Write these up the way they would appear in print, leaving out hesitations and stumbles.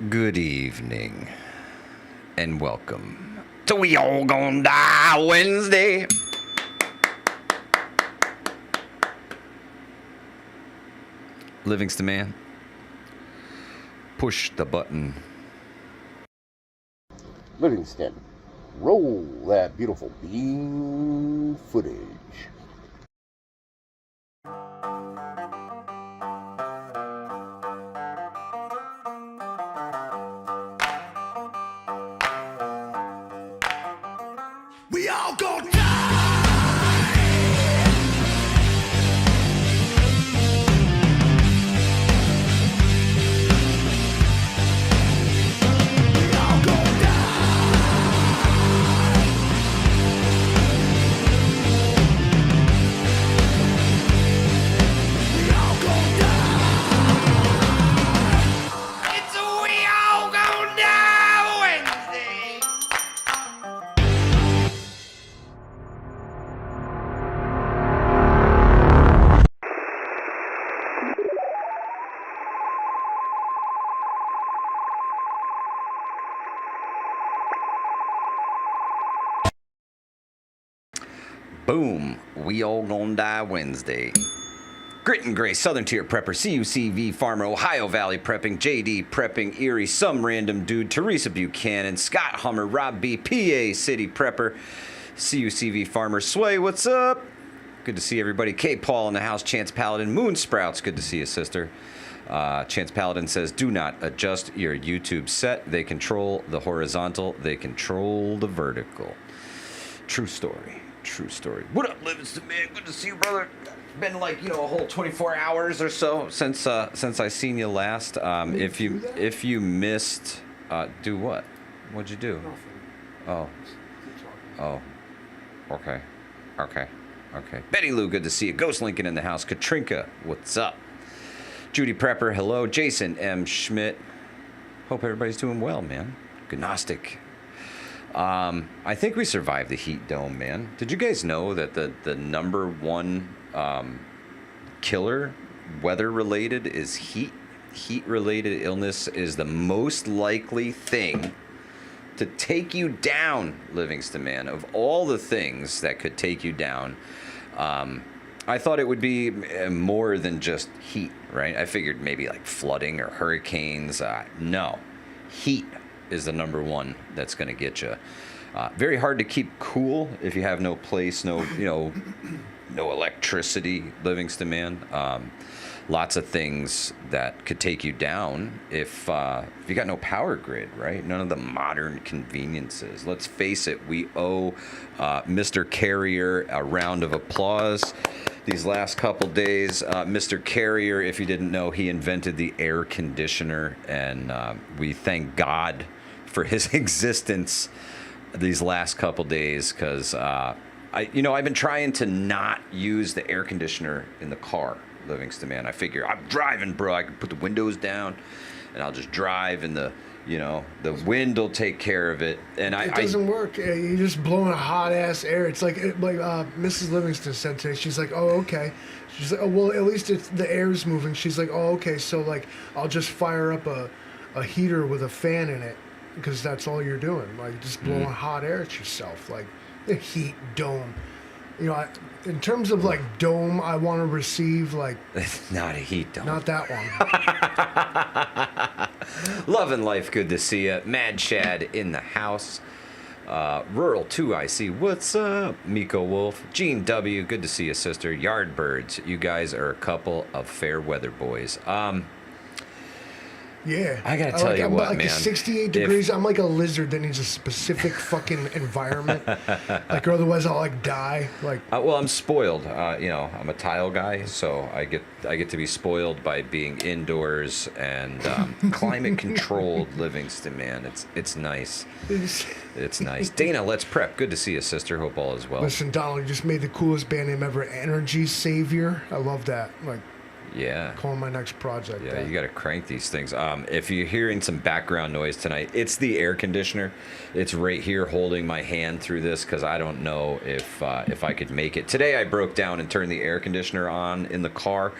Good evening, and welcome to We All Gonna Die Wednesday. Livingston man, push the button. Livingston, roll that beautiful beam footage. We all gonna die. We all gonna die. We all gonna die. It's a we all gonna die Wednesday. Boom, we all gonna die Wednesday. Grit and Gray, Southern Tier Prepper, CUCV Farmer, Ohio Valley Prepping, JD Prepping, Erie, Some Random Dude, Teresa Buchanan, Scott Hummer, Rob B, PA City Prepper, CUCV Farmer, Sway, what's up? Good to see everybody. K Paul in the house, Chance Paladin, Moon Sprouts, good to see you, sister. Chance Paladin says, do not adjust your YouTube set. They control the horizontal, they control the vertical. True story. True story. What up, Livingston man? Good to see you, brother. Been like, a whole 24 hours or so since I seen you last. If you missed, do what? What'd you do? Nothing. Oh. Okay. Betty Lou, good to see you. Ghost Lincoln in the house. Katrinka, what's up? Judy Prepper, hello. Jason M. Schmidt. Hope everybody's doing well, man. Gnostic. I think we survived the heat dome, man. Did you guys know that the number one killer, weather-related, is heat? Heat-related illness is the most likely thing to take you down, Livingston man. Of all the things that could take you down, I thought it would be more than just heat, right? I figured maybe like flooding or hurricanes. No, heat is the number one that's going to get you. Very hard to keep cool if you have no place, no electricity, Livingston man. Lots of things that could take you down if you got no power grid, right? None of the modern conveniences. Let's face it, we owe Mr. Carrier a round of applause. These last couple days, Mr. Carrier, if you didn't know, he invented the air conditioner, and we thank God for his existence these last couple days, because I've been trying to not use the air conditioner in the car, Livingston man. I figure I'm driving, bro. I can put the windows down, and I'll just drive, and the wind will take care of it. And It doesn't work. You're just blowing a hot ass air. It's like Mrs. Livingston said today. She's like, oh, okay. She's like, oh, well, at least the air's moving. She's like, oh, okay. So like, I'll just fire up a heater with a fan in it, because that's all you're doing. Like, just blowing hot air at yourself. Like the heat dome. In terms of like dome, I want to receive like. Not a heat dome. Not that one. Love and life, good to see you. Mad Shad in the house. Rural 2, I see. What's up? Miko Wolf. Gene W, good to see you, sister. Yardbirds, you guys are a couple of fair weather boys. Yeah. I gotta tell you I'm what, like man. 68 degrees. I'm like a lizard that needs a specific fucking environment. Like, or otherwise I'll like die. Like. Well, I'm spoiled. I'm a tile guy, so I get to be spoiled by being indoors and climate controlled, Livingston man. It's nice. It's nice. Dana, let's prep. Good to see you, sister. Hope all is well. Listen, Donald, you just made the coolest band name ever. Energy Savior. I love that. Like. Yeah. Calling my next project. Yeah, you got to crank these things. If you're hearing some background noise tonight, it's the air conditioner. It's right here holding my hand through this because I don't know if I could make it. Today I broke down and turned the air conditioner on in the car.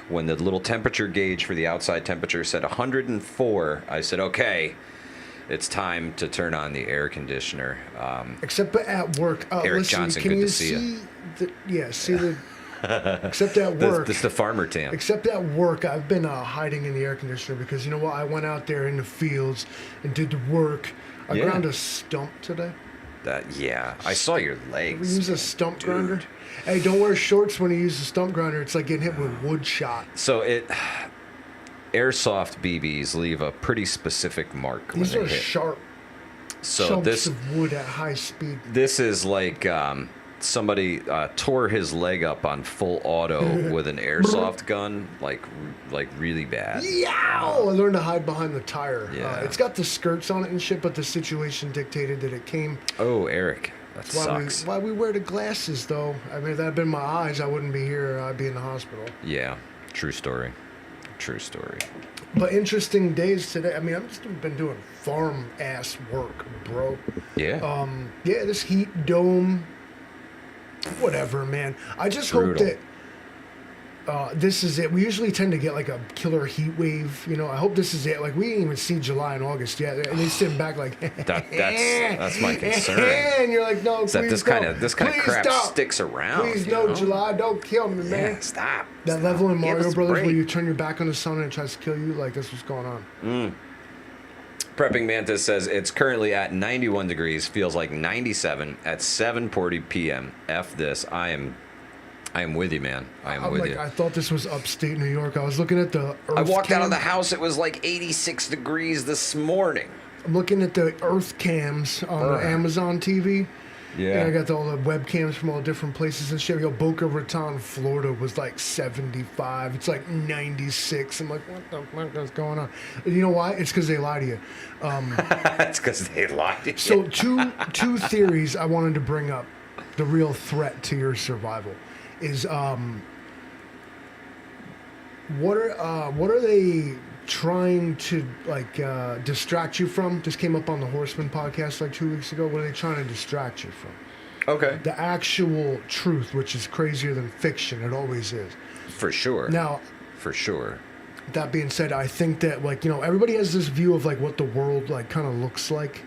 When the little temperature gauge for the outside temperature said 104, I said, okay, it's time to turn on the air conditioner. Except at work. Eric listen, Johnson, can good you to see you. See the... Except at work. This is the farmer tam. Except at work, I've been hiding in the air conditioner because, you know what, I went out there in the fields and did the work. I ground a stump today. I saw your We legs. use a stump grinder. Hey, don't wear shorts when you use a stump grinder. It's like getting hit with wood shot. So airsoft BBs leave a pretty specific mark These when are they hit. sharp So chunks of wood at high speed. This is like somebody tore his leg up on full auto with an airsoft gun, like really bad. Yow! I learned to hide behind the tire. Yeah. It's got the skirts on it and shit, but the situation dictated that it came. Oh, Eric, that Why sucks. why we wear the glasses, though? I mean, if that had been my eyes, I wouldn't be here. I'd be in the hospital. Yeah, true story. True story. But interesting days today. I mean, I've just been doing farm-ass work, bro. Yeah. Yeah, this heat dome, whatever, man. I just Brutal. hope that this is it. We usually tend to get like a killer heat wave. You know, I hope this is it. Like, we didn't even see July and August yet. And they sitting back like, that's my concern. And you're like, no, Is that please this kind of Please crap stop. sticks around? Please, you no, know? July, don't kill me, man. Yeah, stop. That Stop. level in Give Mario us a Brothers where break. you turn your back on the sun and it tries to kill you, like, that's what's going on. Prepping Mantis says it's currently at 91 degrees, feels like 97 at 7:40 p.m. F this. I am with you, man. I'm with like, you. I thought this was upstate New York. I was looking at the Earth I walked out of cam. the house. It was like 86 degrees this morning. I'm looking at the Earth cams on the Amazon TV. Yeah. And I got all the webcams from all different places and shit. Yo, Boca Raton, Florida was like 75. It's like 96. I'm like, what the fuck is going on? And you know why? It's because they lie to you. That's because they lied to you. So two theories I wanted to bring up. The real threat to your survival is what are they trying to like distract you from? Just came up on the Horseman podcast like 2 weeks ago. What are they trying to distract you from? Okay. The actual truth, which is crazier than fiction. It always is. For sure. Now, For sure. that being said, I think that, like, you know, everybody has this view of like what the world like kind of looks like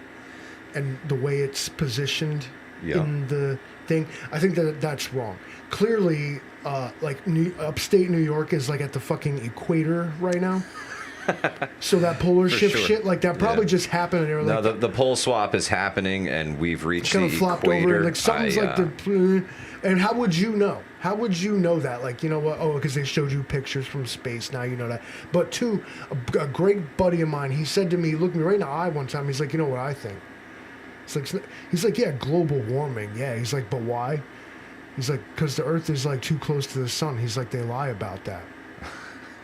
and the way it's positioned in the thing. I think that that's wrong. Clearly, like upstate New York is like at the fucking equator right now. So that polar shift sure. shit, like that probably just happened. And they were No, like, the pole swap is happening, and we've reached kind the of flopped equator. over. And like something's like the. And how would you know? How would you know that? Like, you know what? Oh, because they showed you pictures from space. Now you know that. But two, a great buddy of mine, he said to me, look me right in the eye one time. He's like, you know what I think? He's like, yeah, global warming. Yeah. He's like, but why? He's like, because the Earth is like too close to the sun. He's like, they lie about that.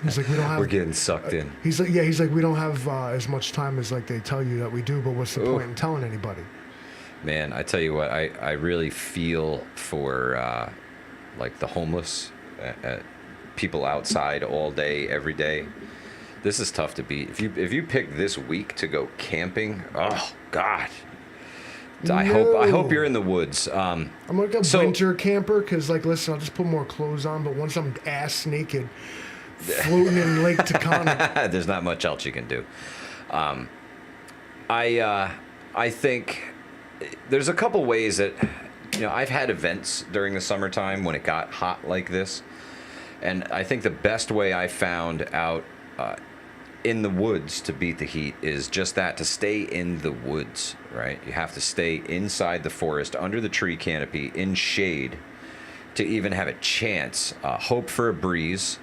He's like, we don't have. We're getting sucked in. He's like, yeah. He's like, we don't have as much time as like they tell you that we do. But what's the point in telling anybody? Man, I tell you what, I really feel for like the homeless, people outside all day, every day. This is tough to beat. If you pick this week to go camping, oh God. I hope you're in the woods. I'm like a winter camper because, like, listen, I'll just put more clothes on. But once I'm ass naked, floating in Lake Taconic, there's not much else you can do. I think there's a couple ways that, you know, I've had events during the summertime when it got hot like this, and I think the best way I found out in the woods to beat the heat is just that, to stay in the woods, right? You have to stay inside the forest, under the tree canopy, in shade, to even have a chance. Hope for a breeze.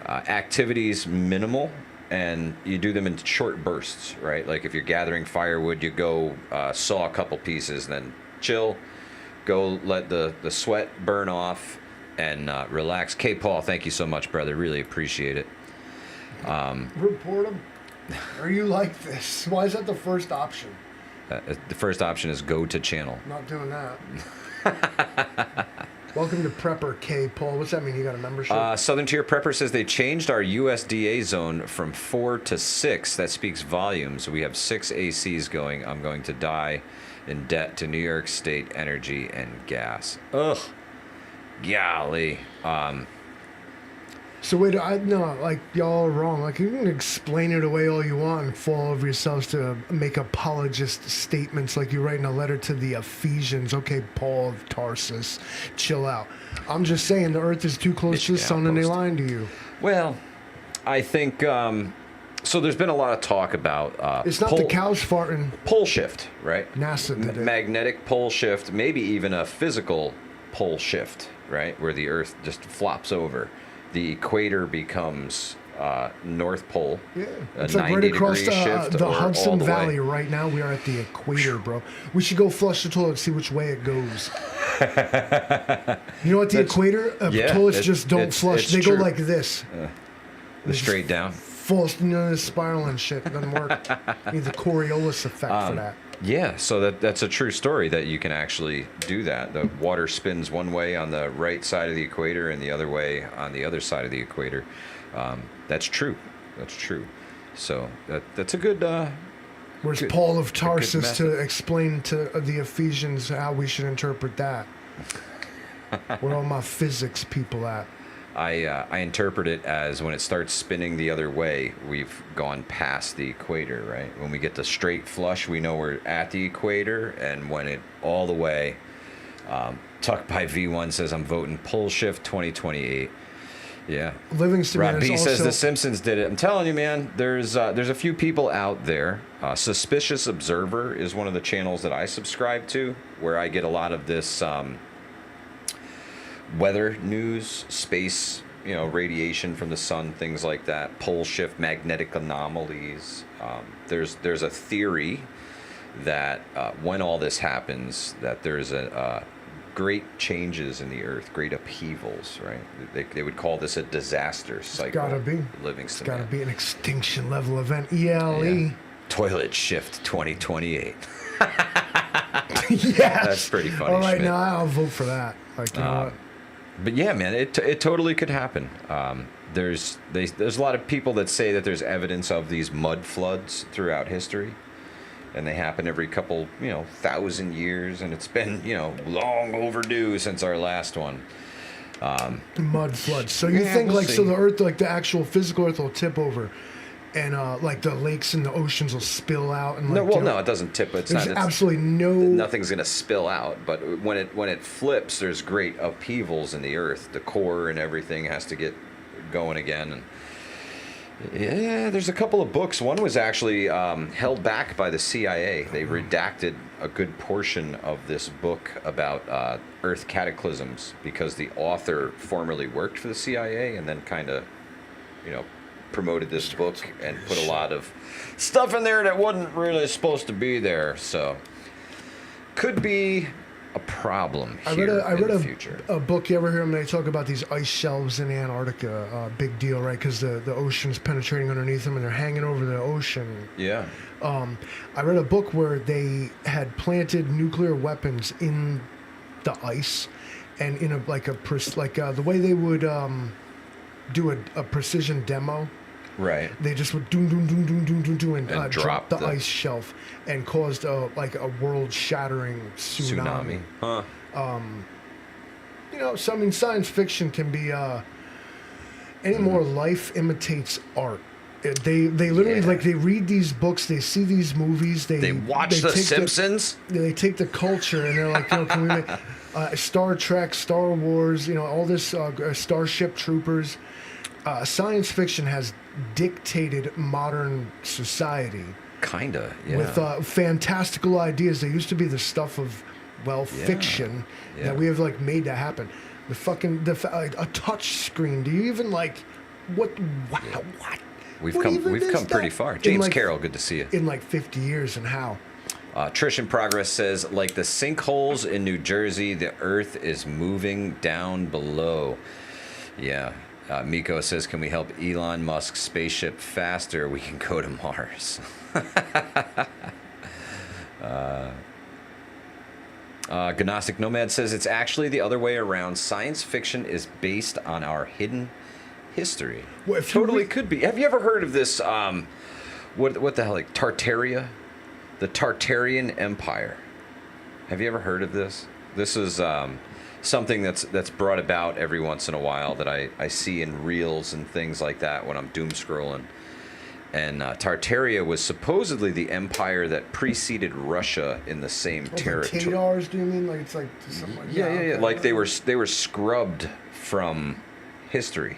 Activities minimal, and you do them in short bursts, right? Like if you're gathering firewood, you go saw a couple pieces, then chill, go let the sweat burn off, and relax. K. Paul, thank you so much, brother. Really appreciate it. report them. Are you like this? Why is that the first option? The first option is go to channel. Not doing that. Welcome to Prepper K, Paul. What's that mean? You got a membership? Southern Tier Prepper says they changed our USDA zone from 4 to 6. That speaks volumes. We have 6 ACs going. I'm going to die in debt to New York State Energy and Gas. Ugh. Golly. So wait, like y'all are wrong. Like you can explain it away all you want and fall over yourselves to make apologist statements like you write in a letter to the Ephesians. Okay, Paul of Tarsus, chill out. I'm just saying the Earth is too close to the sun and they lying to you. Well, I think so. There's been a lot of talk about it's not the cows farting. Pole shift, right? NASA did it. Magnetic pole shift, maybe even a physical pole shift, right, where the Earth just flops over. The equator becomes North Pole. Yeah, it's like right across the Hudson Valley right now. We are at the equator, bro. We should go flush the toilet and see which way it goes. You know what? The equator, toilets just don't flush. They go like this. Straight down. Full, spiral and shit. It doesn't work. You need the Coriolis effect for that. Yeah, so that's a true story that you can actually do that. The water spins one way on the right side of the equator and the other way on the other side of the equator. That's true. That's true. So that's a good... Where's Paul of Tarsus to explain to the Ephesians how we should interpret that? Where all my physics people at? I interpret it as when it starts spinning the other way, we've gone past the equator, right? When we get the straight flush, we know we're at the equator, and when it all the way, Tuck by V1 says, I'm voting pole shift 2028. Yeah. Livingston Rob B says The Simpsons did it. I'm telling you, man, there's a few people out there. Suspicious Observer is one of the channels that I subscribe to, where I get a lot of this... weather news, space, radiation from the sun, things like that, pole shift, magnetic anomalies. There's a theory that when all this happens, that there's a great changes in the Earth, great upheavals, right? They would call this a disaster cycle. It's gotta be. Livingston. It's gotta be an extinction level event. ELE. Yeah. Toilet shift 2028. Yes. That's pretty funny. All right, Schmidt. now I'll vote for that. Like, you know what? But yeah, man, it totally could happen. There's a lot of people that say that there's evidence of these mud floods throughout history, and they happen every couple, 1,000 years, and it's been, long overdue since our last one. Mud floods. So you think so the Earth, like the actual physical Earth, will tip over, and like the lakes and the oceans will spill out, and no, it doesn't tip. Absolutely nothing's gonna spill out. But when it flips, there's great upheavals in the Earth. The core and everything has to get going again. And yeah, there's a couple of books. One was actually held back by the CIA. They redacted a good portion of this book about Earth cataclysms because the author formerly worked for the CIA and then kind of, promoted this book and put a lot of stuff in there that wasn't really supposed to be there. So could be a problem here in the future. A book. You ever hear them? They talk about these ice shelves in Antarctica. Big deal, right? Because the ocean's penetrating underneath them and they're hanging over the ocean. Yeah. I read a book where they had planted nuclear weapons in the ice, and in the way they would do a precision demo. Right. They just would do and drop the ice shelf and caused a world-shattering tsunami. Huh. Science fiction can be any more life imitates art. They literally they read these books, they see these movies, they watch The Simpsons. They take the culture and they're like, can we make Star Trek, Star Wars, all this Starship Troopers. Science fiction has dictated modern society. Kinda, yeah. With fantastical ideas. They used to be the stuff of, fiction that we have made that happen. A touch screen. Do you even what? We've come pretty far. James Carroll, good to see you. In 50 years, and how? Trish in Progress says, like the sinkholes in New Jersey, the Earth is moving down below. Yeah. Miko says, can we help Elon Musk's spaceship faster? We can go to Mars. Gnostic Nomad says it's actually the other way around. Science fiction is based on our hidden history. Well, if you Totally read- could be. Have you ever heard of this? What the hell? Like Tartaria, the Tartarian Empire. Have you ever heard of this? This is something that's brought about every once in a while that I see in reels and things like that when I'm doom scrolling. And Tartaria was supposedly the empire that preceded Russia in the same The territory. Tatars, do you mean? Like it's like something like Yeah. okay. Like they were scrubbed from history,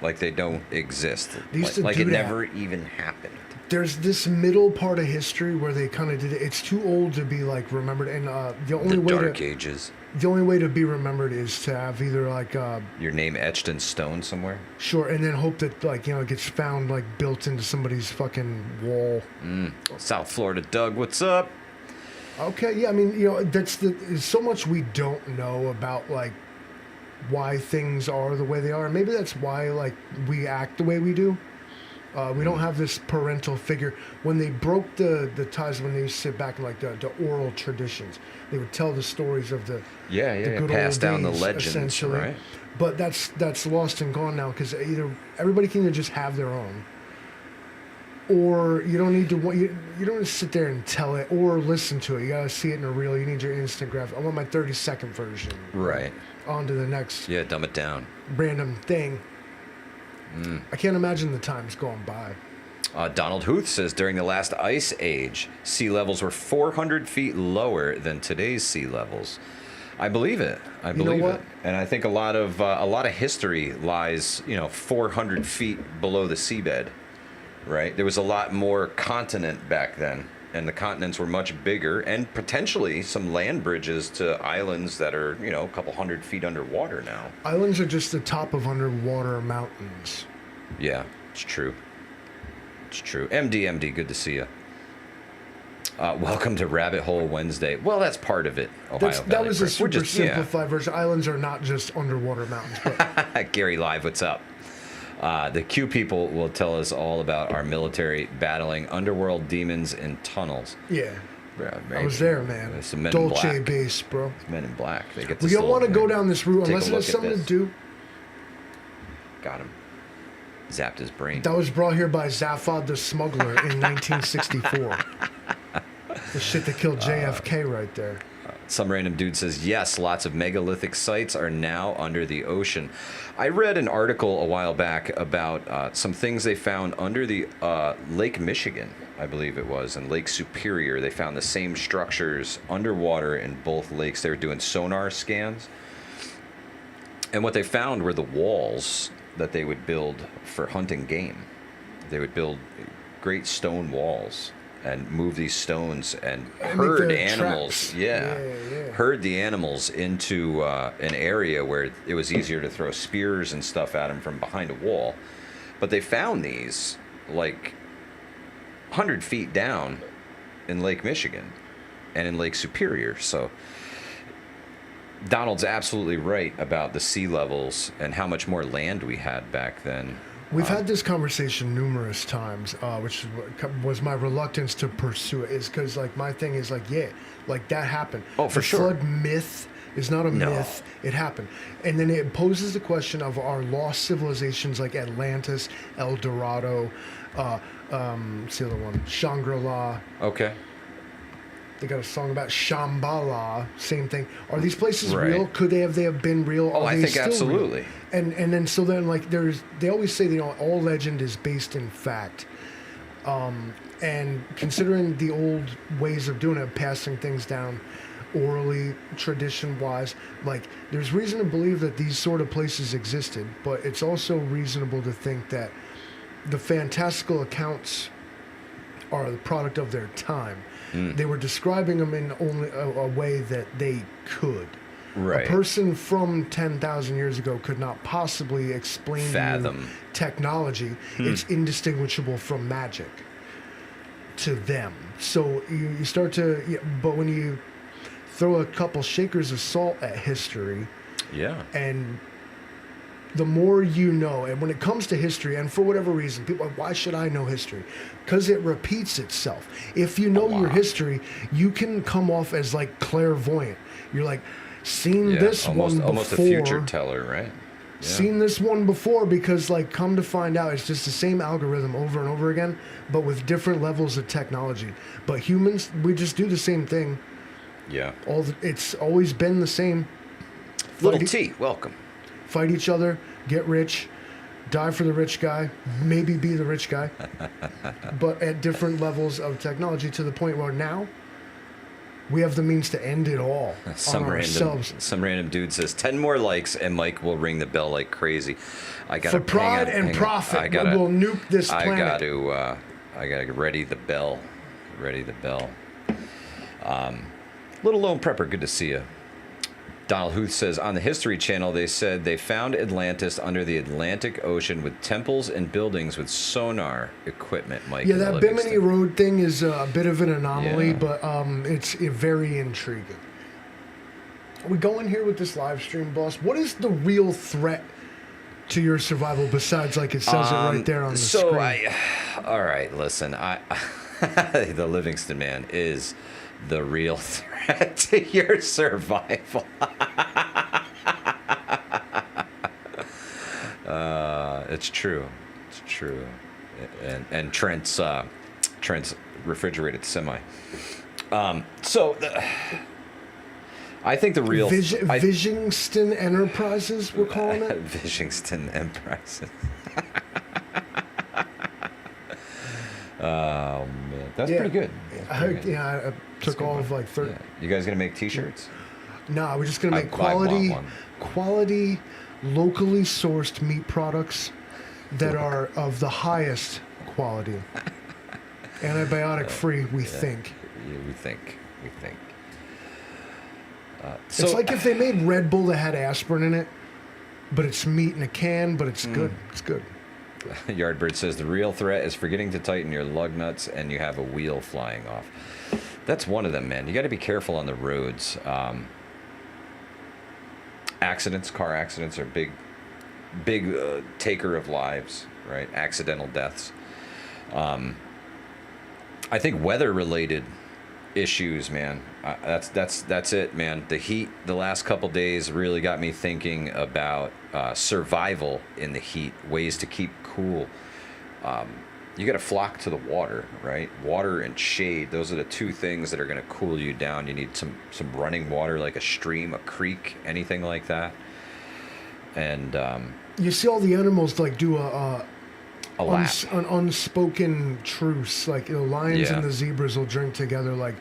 like they don't exist, They used like to it do that. never even happened. There's this middle part of history where they kind of did it. It's too old to be like remembered, and the only The way Dark to Ages. the only way to be remembered is to have either like Your name etched in stone somewhere. sure, and then hope that like it gets found like built into somebody's fucking wall. South Florida Doug, what's up? Okay, yeah, I mean that's there's so much we don't know about like why things are the way they are. Maybe that's why like we act the way we do. We don't have this parental figure. When they broke the ties, when they used to sit back and like the oral traditions, they would tell the stories of the Yeah. good Pass old down the days, legends, essentially. right? But that's lost and gone now because either everybody can either just have their own, or you don't need to you don't need to sit there and tell it or listen to it. You gotta see it in a reel. You need your instant graphic. I want my 30-second version. Right. On to the next Yeah, dumb it down. random thing. I can't imagine the times going by. Donald Huth says during the last ice age, sea levels were 400 feet lower than today's sea levels. I believe it. I believe what? it. And I think a lot of history lies, 400 feet below the seabed, right? There was a lot more continent back then, and the continents were much bigger, and potentially some land bridges to islands that are, a couple hundred feet underwater now. Islands are just the top of underwater mountains. Yeah, it's true. It's true. MD, good to see you. Welcome to Rabbit Hole Wednesday. Well, that's part of it. That was a Chris. We're super just- yeah. simplified version. Islands are not just underwater mountains. But Gary Live, what's up? The Q people will tell us all about our military battling underworld demons in tunnels. yeah, Yeah, I was there, man. It's the Men in Dolce Black. base, bro. Men in Black. They get to We don't still want to go down this route take a unless it look has at something to this. do. Got him. Zapped his brain. That was brought here by Zaphod the Smuggler in 1964. The shit that killed JFK right there. Some random dude says, yes, lots of megalithic sites are now under the ocean. I read an article a while back about some things they found under the Lake Michigan, I believe it was, and Lake Superior. They found the same structures underwater in both lakes. They were doing sonar scans. And what they found were the walls that they would build for hunting game. They would build great stone walls and move these stones and herd the animals. traps. Yeah. Yeah. Herd the animals into an area where it was easier to throw spears and stuff at them from behind a wall. But they found these like 100 feet down in Lake Michigan and in Lake Superior. So Donald's absolutely right about the sea levels and how much more land we had back then. We've had this conversation numerous times, which was my reluctance to pursue it. Is because like my thing is like like that happened. Oh, for the sure. Flood myth is not a myth. It happened, and then it poses the question of our lost civilizations like Atlantis, El Dorado, what's the other one? Shangri-La. Okay. They got a song about Shambhala. Same thing. Are these places Right. real? Could they have been real? Oh, Are I they think still absolutely. real? And then so then like they always say all legend is based in fact. And considering the old ways of doing it, passing things down orally, tradition-wise, like there's reason to believe that these sort of places existed, but it's also reasonable to think that the fantastical accounts are the product of their time. They were describing them in only a way that they could. Right. A person from 10,000 years ago could not possibly explain to Fathom. you technology. It's indistinguishable from magic to them. So you start to, but when you throw a couple shakers of salt at history Yeah. and the more you know, and when it comes to history, and for whatever reason, people are like, why should I know history? Because it repeats itself. If you know your history, you can come off as like clairvoyant. You're like, seen this one before. Almost a future teller, right? Yeah. Seen this one before, because like, come to find out, it's just the same algorithm over and over again, but with different levels of technology. But humans, we just do the same thing. Yeah. It's always been the same. Little T, welcome. Fight each other, get rich, die for the rich guy, maybe be the rich guy, but at different levels of technology, to the point where now we have the means to end it all on ourselves. Some random dude says 10 more likes and Mike will ring the bell like crazy. I got for pride and profit. We'll nuke this planet. I gotta ready the bell. Ready the bell. Little Lone Prepper, good to see you. Donald Huth says, on the History Channel, they said they found Atlantis under the Atlantic Ocean with temples and buildings with sonar equipment, Mike. Yeah, that Bimini Road thing is a bit of an anomaly, but it's very intriguing. Are we going here with this live stream, boss? What is the real threat to your survival besides, like, it says it right there on the screen? All right, listen. The Livingston Man is the real threat to your survival. It's true. It's true. And Trent's refrigerated semi. I think the real Visingston Enterprises, we're calling it. Visingston Enterprises. Oh man, that's pretty good. I took all of like 30. Yeah. You guys gonna make T-shirts? No, we're just gonna make quality, locally sourced meat products that are of the highest quality, antibiotic free. We think. Yeah, we think. It's like if they made Red Bull that had aspirin in it, but it's meat in a can, but it's good. It's good. Yardbird says the real threat is forgetting to tighten your lug nuts and you have a wheel flying off. That's one of them, man. You got to be careful on the roads. Car accidents are big taker of lives, right? Accidental deaths. I think weather-related issues, man. That's it, man. The heat the last couple days really got me thinking about survival in the heat, ways to keep cool. You got to flock to the water, right? Water and shade, those are the two things that are going to cool you down. You need some running water, like a stream, a creek, anything like that. And you see all the animals like do an lap. An unspoken truce. Like the lions and the zebras will drink together. Like,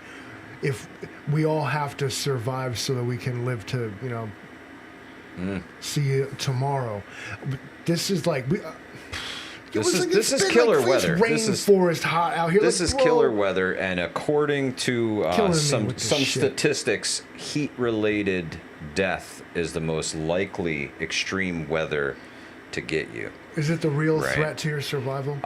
if we all have to survive so that we can live to, see you tomorrow. This is like this is killer weather. Rainforest hot out here. This is killer weather, and according to some statistics, heat-related death is the most likely extreme weather to get you. Is it the real threat to your survival?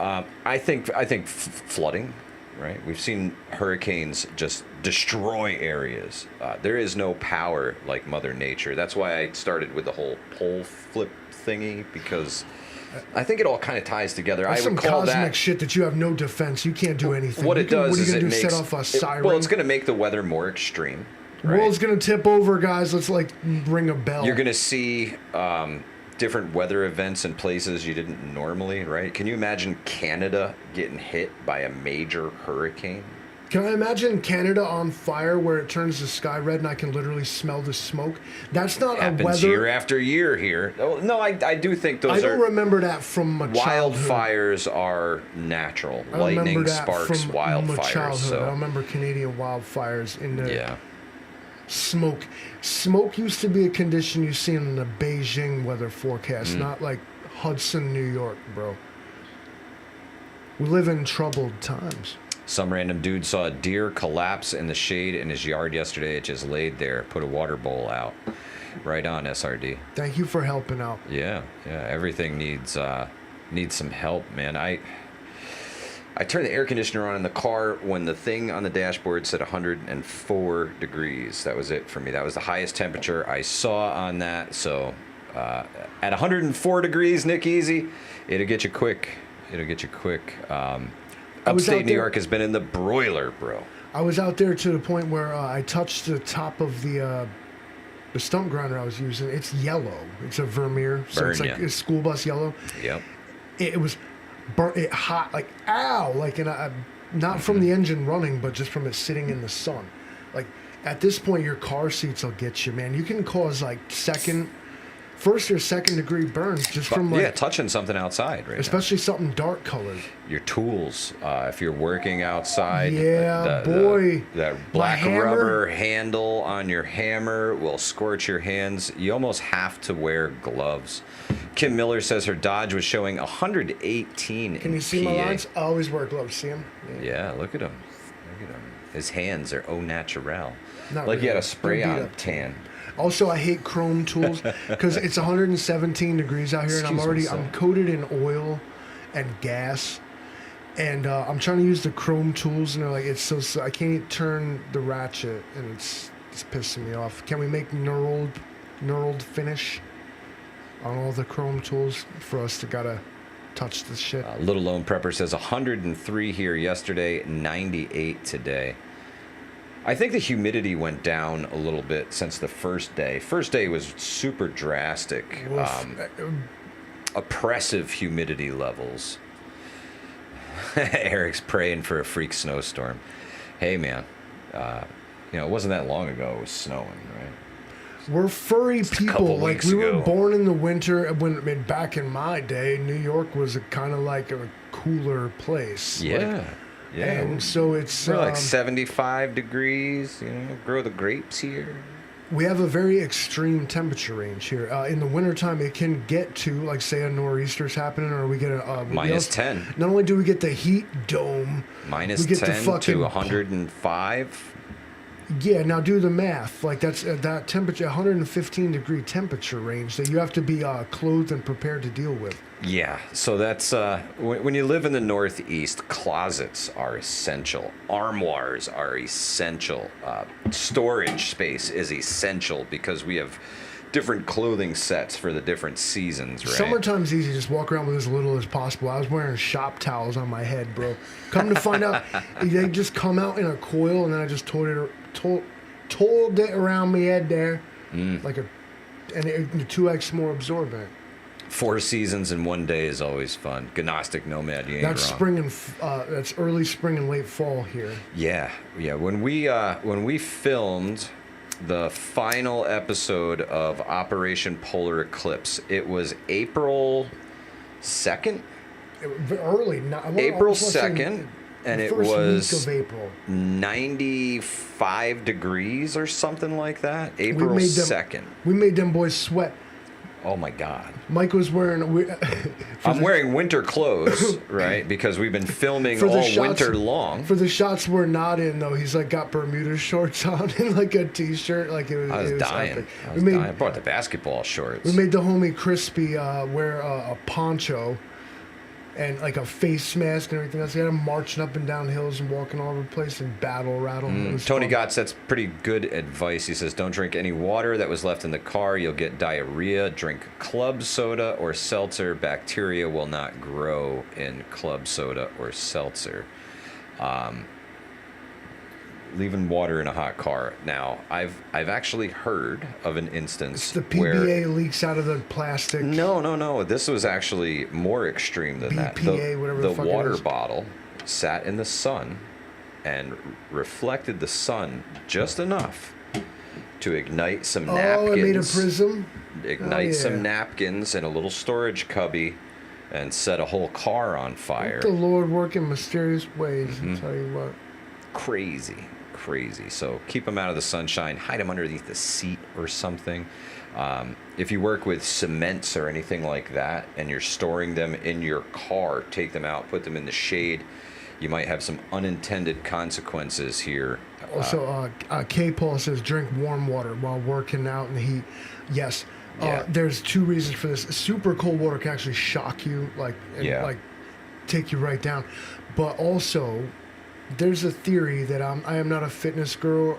I think flooding. Right, we've seen hurricanes just destroy areas. There is no power like Mother Nature. That's why I started with the whole pole flip thingy, because I think it all kind of ties together. That's some cosmic shit that you have no defense. You can't do anything. What it does is it makes set off a siren. Well, it's going to make the weather more extreme. Right? World's going to tip over, guys. Let's like ring a bell. You're going to see different weather events in places you didn't normally, right? Can you imagine Canada getting hit by a major hurricane? Can I imagine Canada on fire where it turns the sky red and I can literally smell the smoke? That's not happens a weather. Year after year here. Oh, no, I do think those are. I don't remember that from my childhood. Wildfires are natural. Lightning sparks wildfires. So. I remember Canadian wildfires in the smoke. Smoke used to be a condition you see in the Beijing weather forecast, not like Hudson, New York, bro. We live in troubled times. Some random dude saw a deer collapse in the shade in his yard yesterday. It just laid there. Put a water bowl out. Right on, SRD. Thank you for helping out. Yeah. Everything needs some help, man. I turned the air conditioner on in the car when the thing on the dashboard said 104 degrees. That was it for me. That was the highest temperature I saw on that. So At 104 degrees, Nick Easy, it'll get you quick. Upstate New York has been in the broiler, bro. I was out there to the point where I touched the top of the stump grinder I was using. It's yellow. It's a Vermeer, so it's like it's school bus yellow. Yep. It was burnt, it hot, like ow, like not from the engine running, but just from it sitting in the sun. Like at this point, your car seats will get you, man. You can cause like first or second degree burns just from like touching something outside, right? Especially something dark colored. Your tools, if you're working outside. Yeah, boy. That black rubber handle on your hammer will scorch your hands. You almost have to wear gloves. Kim Miller says her Dodge was showing 118. Can you see my lines? I always wear gloves. See them? Yeah, look at him. His hands are au naturel. Not like really. He had a spray-on tan. Also, I hate chrome tools because it's 117 degrees out here, and I'm coated in oil and gas, and I'm trying to use the chrome tools, and they're like, it's so I can't turn the ratchet, and it's pissing me off. Can we make knurled finish on all the chrome tools for us to gotta touch this shit? Little Lone Prepper says 103 here yesterday, 98 today. I think the humidity went down a little bit since the first day. First day was super drastic. Oppressive humidity levels. Eric's praying for a freak snowstorm. Hey, man. It wasn't that long ago it was snowing, right? We're furry people. Like, we were born in the winter. Back in my day, New York was kind of like a cooler place. Yeah. Yeah, and so it's we're like 75 degrees. Grow the grapes here. We have a very extreme temperature range here. In the wintertime, it can get to, like, say, a nor'easter's happening, or we get a minus 10. Not only do we get the heat dome, minus 10 to 105. Yeah, now do the math. Like, that's that temperature, 115 degree temperature range that you have to be clothed and prepared to deal with. Yeah, so that's when you live in the Northeast, closets are essential. Armoires are essential. Storage space is essential because we have different clothing sets for the different seasons, right? Summertime's easy. Just walk around with as little as possible. I was wearing shop towels on my head, bro. Come to find out, they just come out in a coil, and then I just told it around my head there, and the 2x more absorbent. 4 seasons in one day is always fun. Gnostic Nomad, you ain't that's wrong. Spring and that's early spring and late fall here. Yeah. When we filmed the final episode of Operation Polar Eclipse, it was April 2nd. Early, April 2nd, and it was week of April. 95 degrees or something like that. April 2nd. We made them boys sweat. Oh my God. Mike was wearing. I'm wearing winter clothes, right? Because we've been filming all winter long. For the shots we're not in, though, he's like got Bermuda shorts on and like a t-shirt. Like it was. I was dying. I brought the basketball shorts. We made the homie Crispy wear a poncho and like a face mask and everything else. He had him marching up and down hills and walking all over the place and battle rattle. Tony Gotts, that's pretty good advice. He says, don't drink any water that was left in the car. You'll get diarrhea. Drink club soda or seltzer. Bacteria will not grow in club soda or seltzer. Leaving water in a hot car. Now, I've actually heard of an instance the PBA leaks out of the plastic. No. This was actually more extreme than that. The water bottle sat in the sun and reflected the sun just enough to ignite some napkins. Oh, it made a prism? Ignite some napkins in a little storage cubby and set a whole car on fire. Let the Lord work in mysterious ways, I'll tell you what. Crazy. So keep them out of the sunshine. Hide them underneath the seat or something. If you work with cements or anything like that and you're storing them in your car, take them out, put them in the shade. You might have some unintended consequences here. Also, K. Paul says drink warm water while working out in the heat. Yes. There's 2 reasons for this. Super cold water can actually shock you, like take you right down. But also, there's a theory that I am not a fitness guru,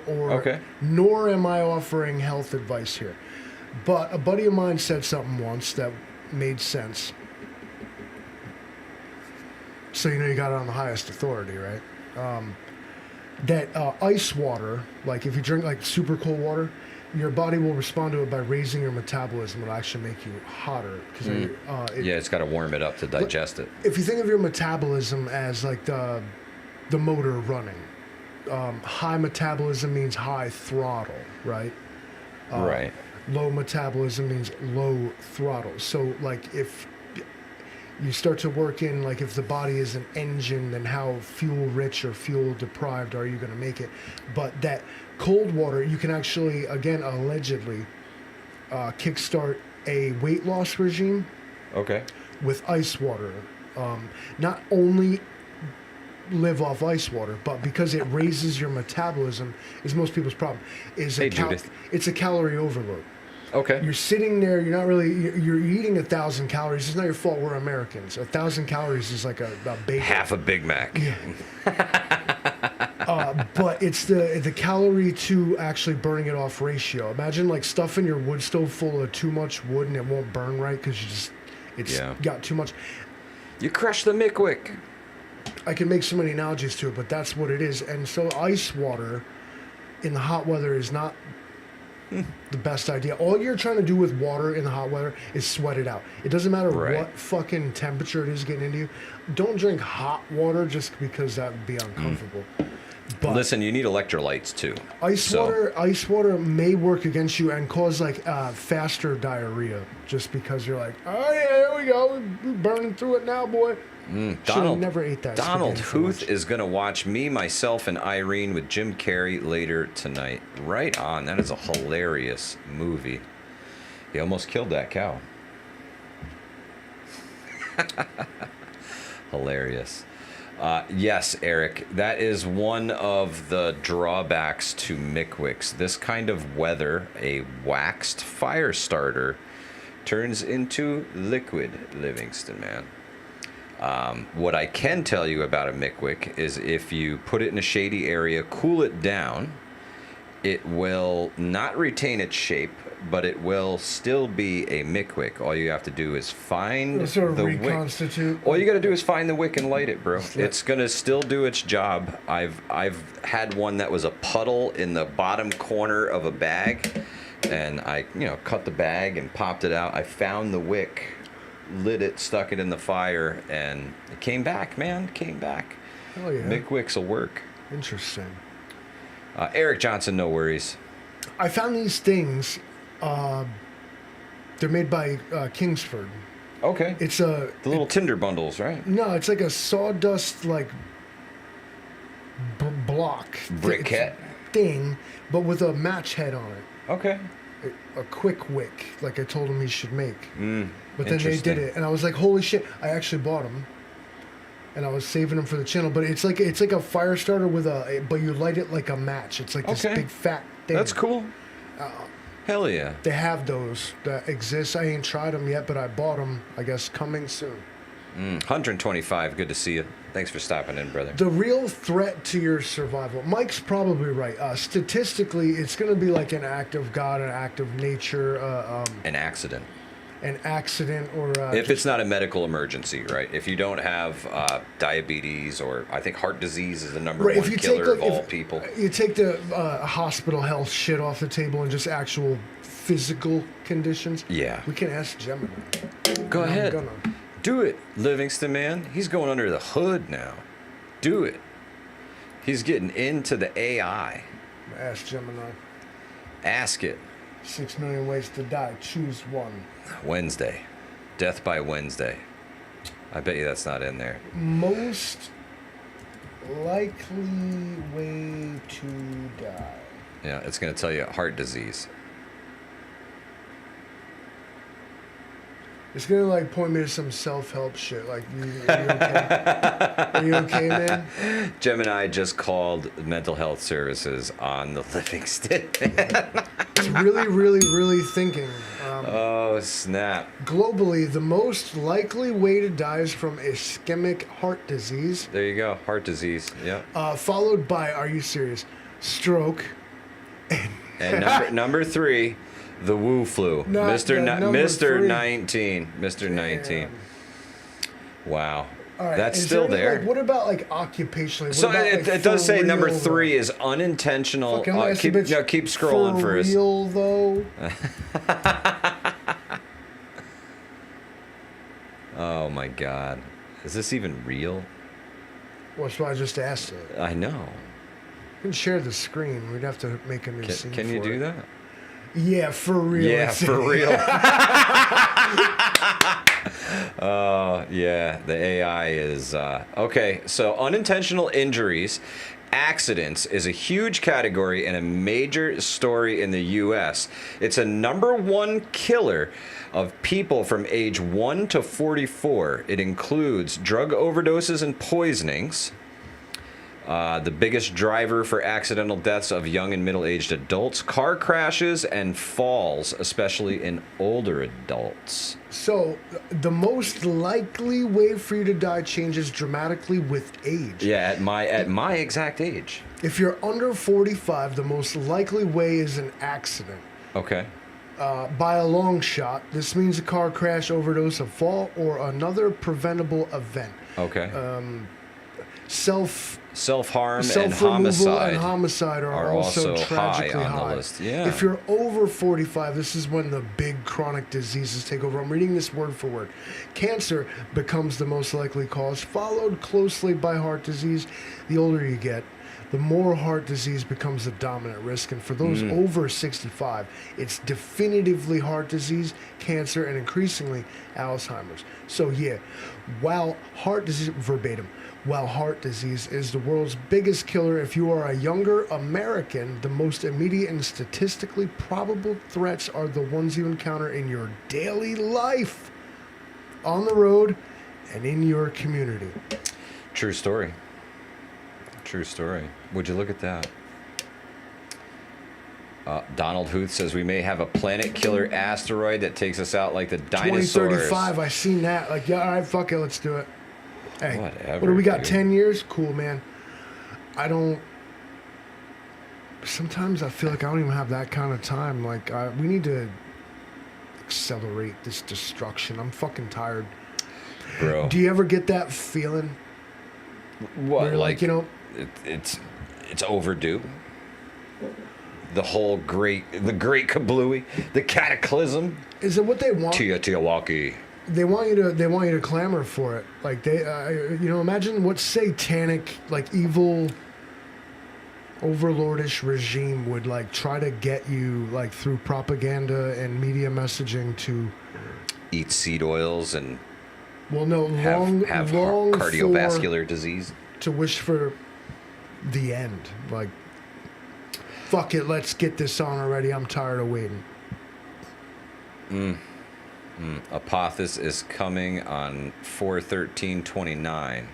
nor am I offering health advice here. But a buddy of mine said something once that made sense. So you got it on the highest authority, right? That ice water, like if you drink like super cold water, your body will respond to it by raising your metabolism. It'll actually make you hotter. It's got to warm it up to digest it. If you think of your metabolism as like the motor running, high metabolism means high throttle, right? Right. Low metabolism means low throttle. So like if you start to work in, like if the body is an engine, then how fuel rich or fuel deprived are you going to make it? But that cold water, you can actually, again, allegedly kickstart a weight loss regime. Okay. With ice water. Not only live off ice water, but because it raises your metabolism, is most people's problem. It's a calorie overload. Okay. You're sitting there, you're eating 1,000 calories. It's not your fault, we're Americans. 1,000 calories is like a bacon. Half a Big Mac. Yeah. But it's the calorie to actually burning it off ratio. Imagine like stuffing your wood stove full of too much wood and it won't burn right because it's got too much. You crush the Mickwick. I can make so many analogies to it, but that's what it is. And so ice water in the hot weather is not the best idea. All you're trying to do with water in the hot weather is sweat it out. It doesn't matter what fucking temperature it is getting into you. Don't drink hot water just because that would be uncomfortable. But listen, you need electrolytes too. Ice water may work against you and cause like faster diarrhea just because you're like, oh yeah, here we go, we're burning through it now, boy. Donald never ate that. Donald Huth is going to watch Me, Myself, and Irene with Jim Carrey later tonight. Right on. That is a hilarious movie. He almost killed that cow. Hilarious. Yes, Eric, that is one of the drawbacks to Mickwicks. This kind of weather, a waxed fire starter, turns into liquid, Livingston, man. What I can tell you about a Mickwick is if you put it in a shady area, cool it down, it will not retain its shape, but it will still be a Mickwick. All you have to do is find the wick. All you got to do is find the wick and light it, bro. It's going to still do its job. I've had one that was a puddle in the bottom corner of a bag, and I cut the bag and popped it out. I found the wick, lit it, stuck it in the fire, and it came back, man. Came back. Hell yeah. Mickwicks will work. Interesting. Eric Johnson, no worries. I found these things. They're made by Kingsford. Okay. It's the little Tinder bundles, right? No, it's like a sawdust like block briquette thing, but with a match head on it. Okay. A quick wick, like I told him he should make. But then they Interesting. did it, and I was like, "Holy shit!" I actually bought them, and I was saving them for the channel. But it's like a fire starter with but you light it like a match. It's like this big fat thing. That's cool. Hell yeah. They have those that exist. I ain't tried them yet, but I bought them. I guess coming soon. 125. Good to see you. Thanks for stopping in, brother. The real threat to your survival. Mike's probably right. Statistically, it's going to be like an act of God, an act of nature. An accident. An accident or... if it's not a medical emergency, right? If you don't have diabetes or I think heart disease is the number one killer of all people. You take the hospital health shit off the table and just actual physical conditions. Yeah. We can ask Gemini. Go ahead. Do it, Livingston, man. He's going under the hood now. Do it. He's getting into the AI. Ask Gemini. Ask it. 6 million ways to die. Choose one. Wednesday. Death by Wednesday. I bet you that's not in there. Most likely way to die. Yeah, it's going to tell you heart disease. It's gonna like point me to some self-help shit. Like, are you okay? Are you okay, man? Gemini just called mental health services on the Livingston. It's really, really, really thinking. Oh, snap. Globally, the most likely way to die is from ischemic heart disease. There you go, heart disease. Yeah. Followed by, are you serious? Stroke. And number 3, The Wu flu. Not Mr. the number Mr. 3. 19. Mr. Damn. 19. Wow. All right, That's is still there any, there. Like, what about like occupationally? What So about, it like, does say for number real, 3 though? is unintentional. Fucking last Keep bitch, keep scrolling for us. real though. Oh my God. Is this even real? Well, that's why I just asked it. I know. You can share the screen. We'd have to make a new scene. Can you for do it. that? Yeah, for real. Yeah, It's- for real. Oh, yeah. The AI is okay. So unintentional injuries, accidents is a huge category and a major story in the U.S. It's a #1 killer of people from age 1 to 44. It includes drug overdoses and poisonings. The biggest driver for accidental deaths of young and middle-aged adults, car crashes and falls, especially in older adults. So, the most likely way for you to die changes dramatically with age. Yeah, at my exact age. If you're under 45, the most likely way is an accident. Okay. By a long shot, this means a car crash, overdose, a fall, or another preventable event. Okay. Self-harm and Self-removal and homicide homicide are also tragically high on high. the list. Yeah. If you're over 45, this is when the big chronic diseases take over. I'm reading this word for word. Cancer becomes the most likely cause, followed closely by heart disease. The older you get, the more heart disease becomes the dominant risk. And for those over 65, it's definitively heart disease, cancer, and increasingly Alzheimer's. So yeah, while heart disease is the world's biggest killer, if you are a younger American, the most immediate and statistically probable threats are the ones you encounter in your daily life, on the road, and in your community. True story. True story. Would you look at that? Donald Huth says we may have a planet killer asteroid that takes us out like the dinosaurs. 2035, I seen that. Like, yeah, all right, fuck it, let's do it. Hey, Whatever, what do we got, dude. 10 years? Cool, man. Sometimes I feel like I don't even have that kind of time. Like, we need to accelerate this destruction. I'm fucking tired. Bro. Do you ever get that feeling? What? Where, like, you know, it's overdue. The great kablooey, the cataclysm. is it what they want? Teotihuacan. They want you to clamor for it. Like they, imagine what satanic, like evil, overlordish regime would like try to get you like through propaganda and media messaging to Eat seed oils and have long cardiovascular disease. to wish for the end. Like, fuck it, let's get this on already. I'm tired of waiting. Apophis is coming on 4/13/29.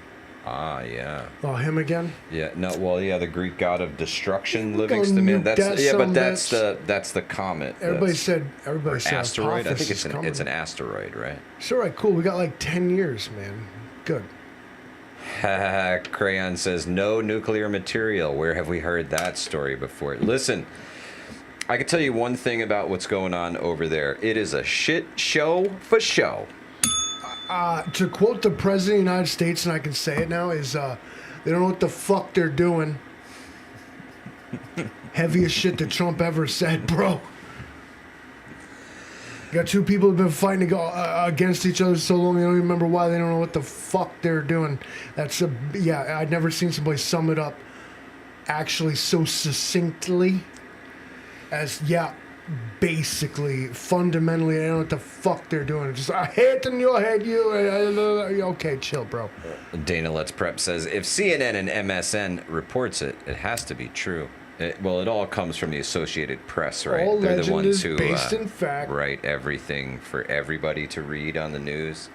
Ah, yeah. Oh, him again? Yeah. No. Well, yeah. The Greek god of destruction, We're gonna Livingston. Man, nuke that's that yeah. But sumbitch. that's the comet. Everybody That's- said asteroid. I Apophis think is coming. it's an asteroid, right? It's all right, cool. We got like 10 years, man. Good. Crayon says no nuclear material. Where have we heard that story before? Listen, I can tell you one thing about what's going on over there. It is a shit show for show. To quote the President of the United States, and I can say it now, is they don't know what the fuck they're doing. Heaviest shit that Trump ever said, bro. You got two people who've been fighting against each other so long they don't even remember why. They don't know what the fuck they're doing. I'd never seen somebody sum it up actually so succinctly as, basically, fundamentally, they don't know what the fuck they're doing. It's just, I hate in your head, you. Okay, chill, bro. Dana Let's Prep says if CNN and MSN reports it, it has to be true. It all comes from the Associated Press, right? All They're the legend ones is who based in fact. write everything for everybody to read on the news.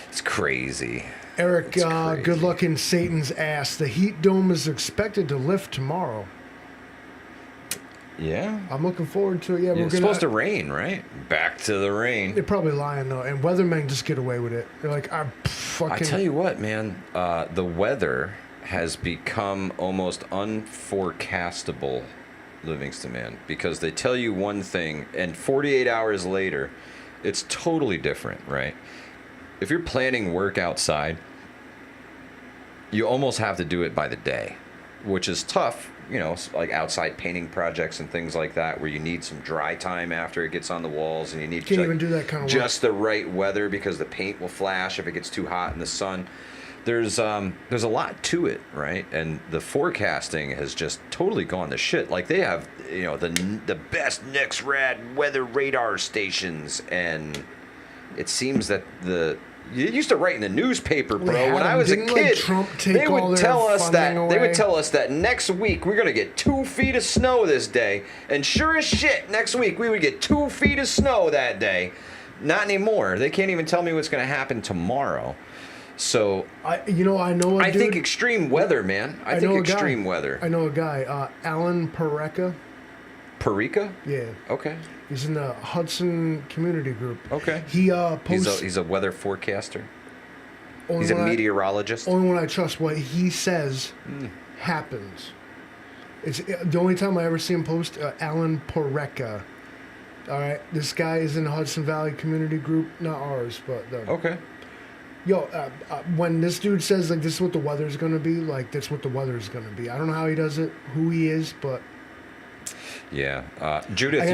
It's crazy. Eric, It's crazy. good luck in Satan's ass. The heat dome is expected to lift tomorrow. Yeah. I'm looking forward to it. Yeah, It's supposed to rain, right? Back to the rain. They're probably lying though, and weathermen just get away with it. They're like, I'm fucking. I tell you what, man, the weather has become almost unforecastable Livingston, man, because they tell you one thing, and 48 hours later, it's totally different, right? If you're planning work outside, you almost have to do it by the day, which is tough, you know, like outside painting projects and things like that, where you need some dry time after it gets on the walls, and you need Can't even do that kind of just the right weather, because the paint will flash if it gets too hot in the sun. There's a lot to it, right? And the forecasting has just totally gone to shit. Like, they have, you know, the best NICS-rad weather radar stations, and it seems that you used to write in the newspaper, bro. When I was a kid, they would tell us that next week we're gonna get 2 feet of snow this day, and sure as shit, next week we would get 2 feet of snow that day. Not anymore. They can't even tell me what's gonna happen tomorrow. So I think extreme weather, man. I think extreme weather. I know a guy, Alan Pareka. Parika? Yeah. Okay. He's in the Hudson community group. Okay. He posts. He's a weather forecaster. He's a meteorologist. Only one I trust. What he says happens. It's the only time I ever see him post. Alan Pareka. All right, this guy is in the Hudson Valley community group, not ours, but okay. Yo, when this dude says, like, this is what the weather's going to be, like, that's what the weather's going to be. I don't know how he does it, who he is, but... Yeah. Judith,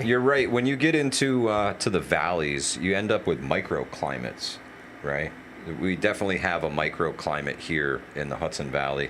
you're right. When you get into to the valleys, you end up with microclimates, right? We definitely have a microclimate here in the Hudson Valley.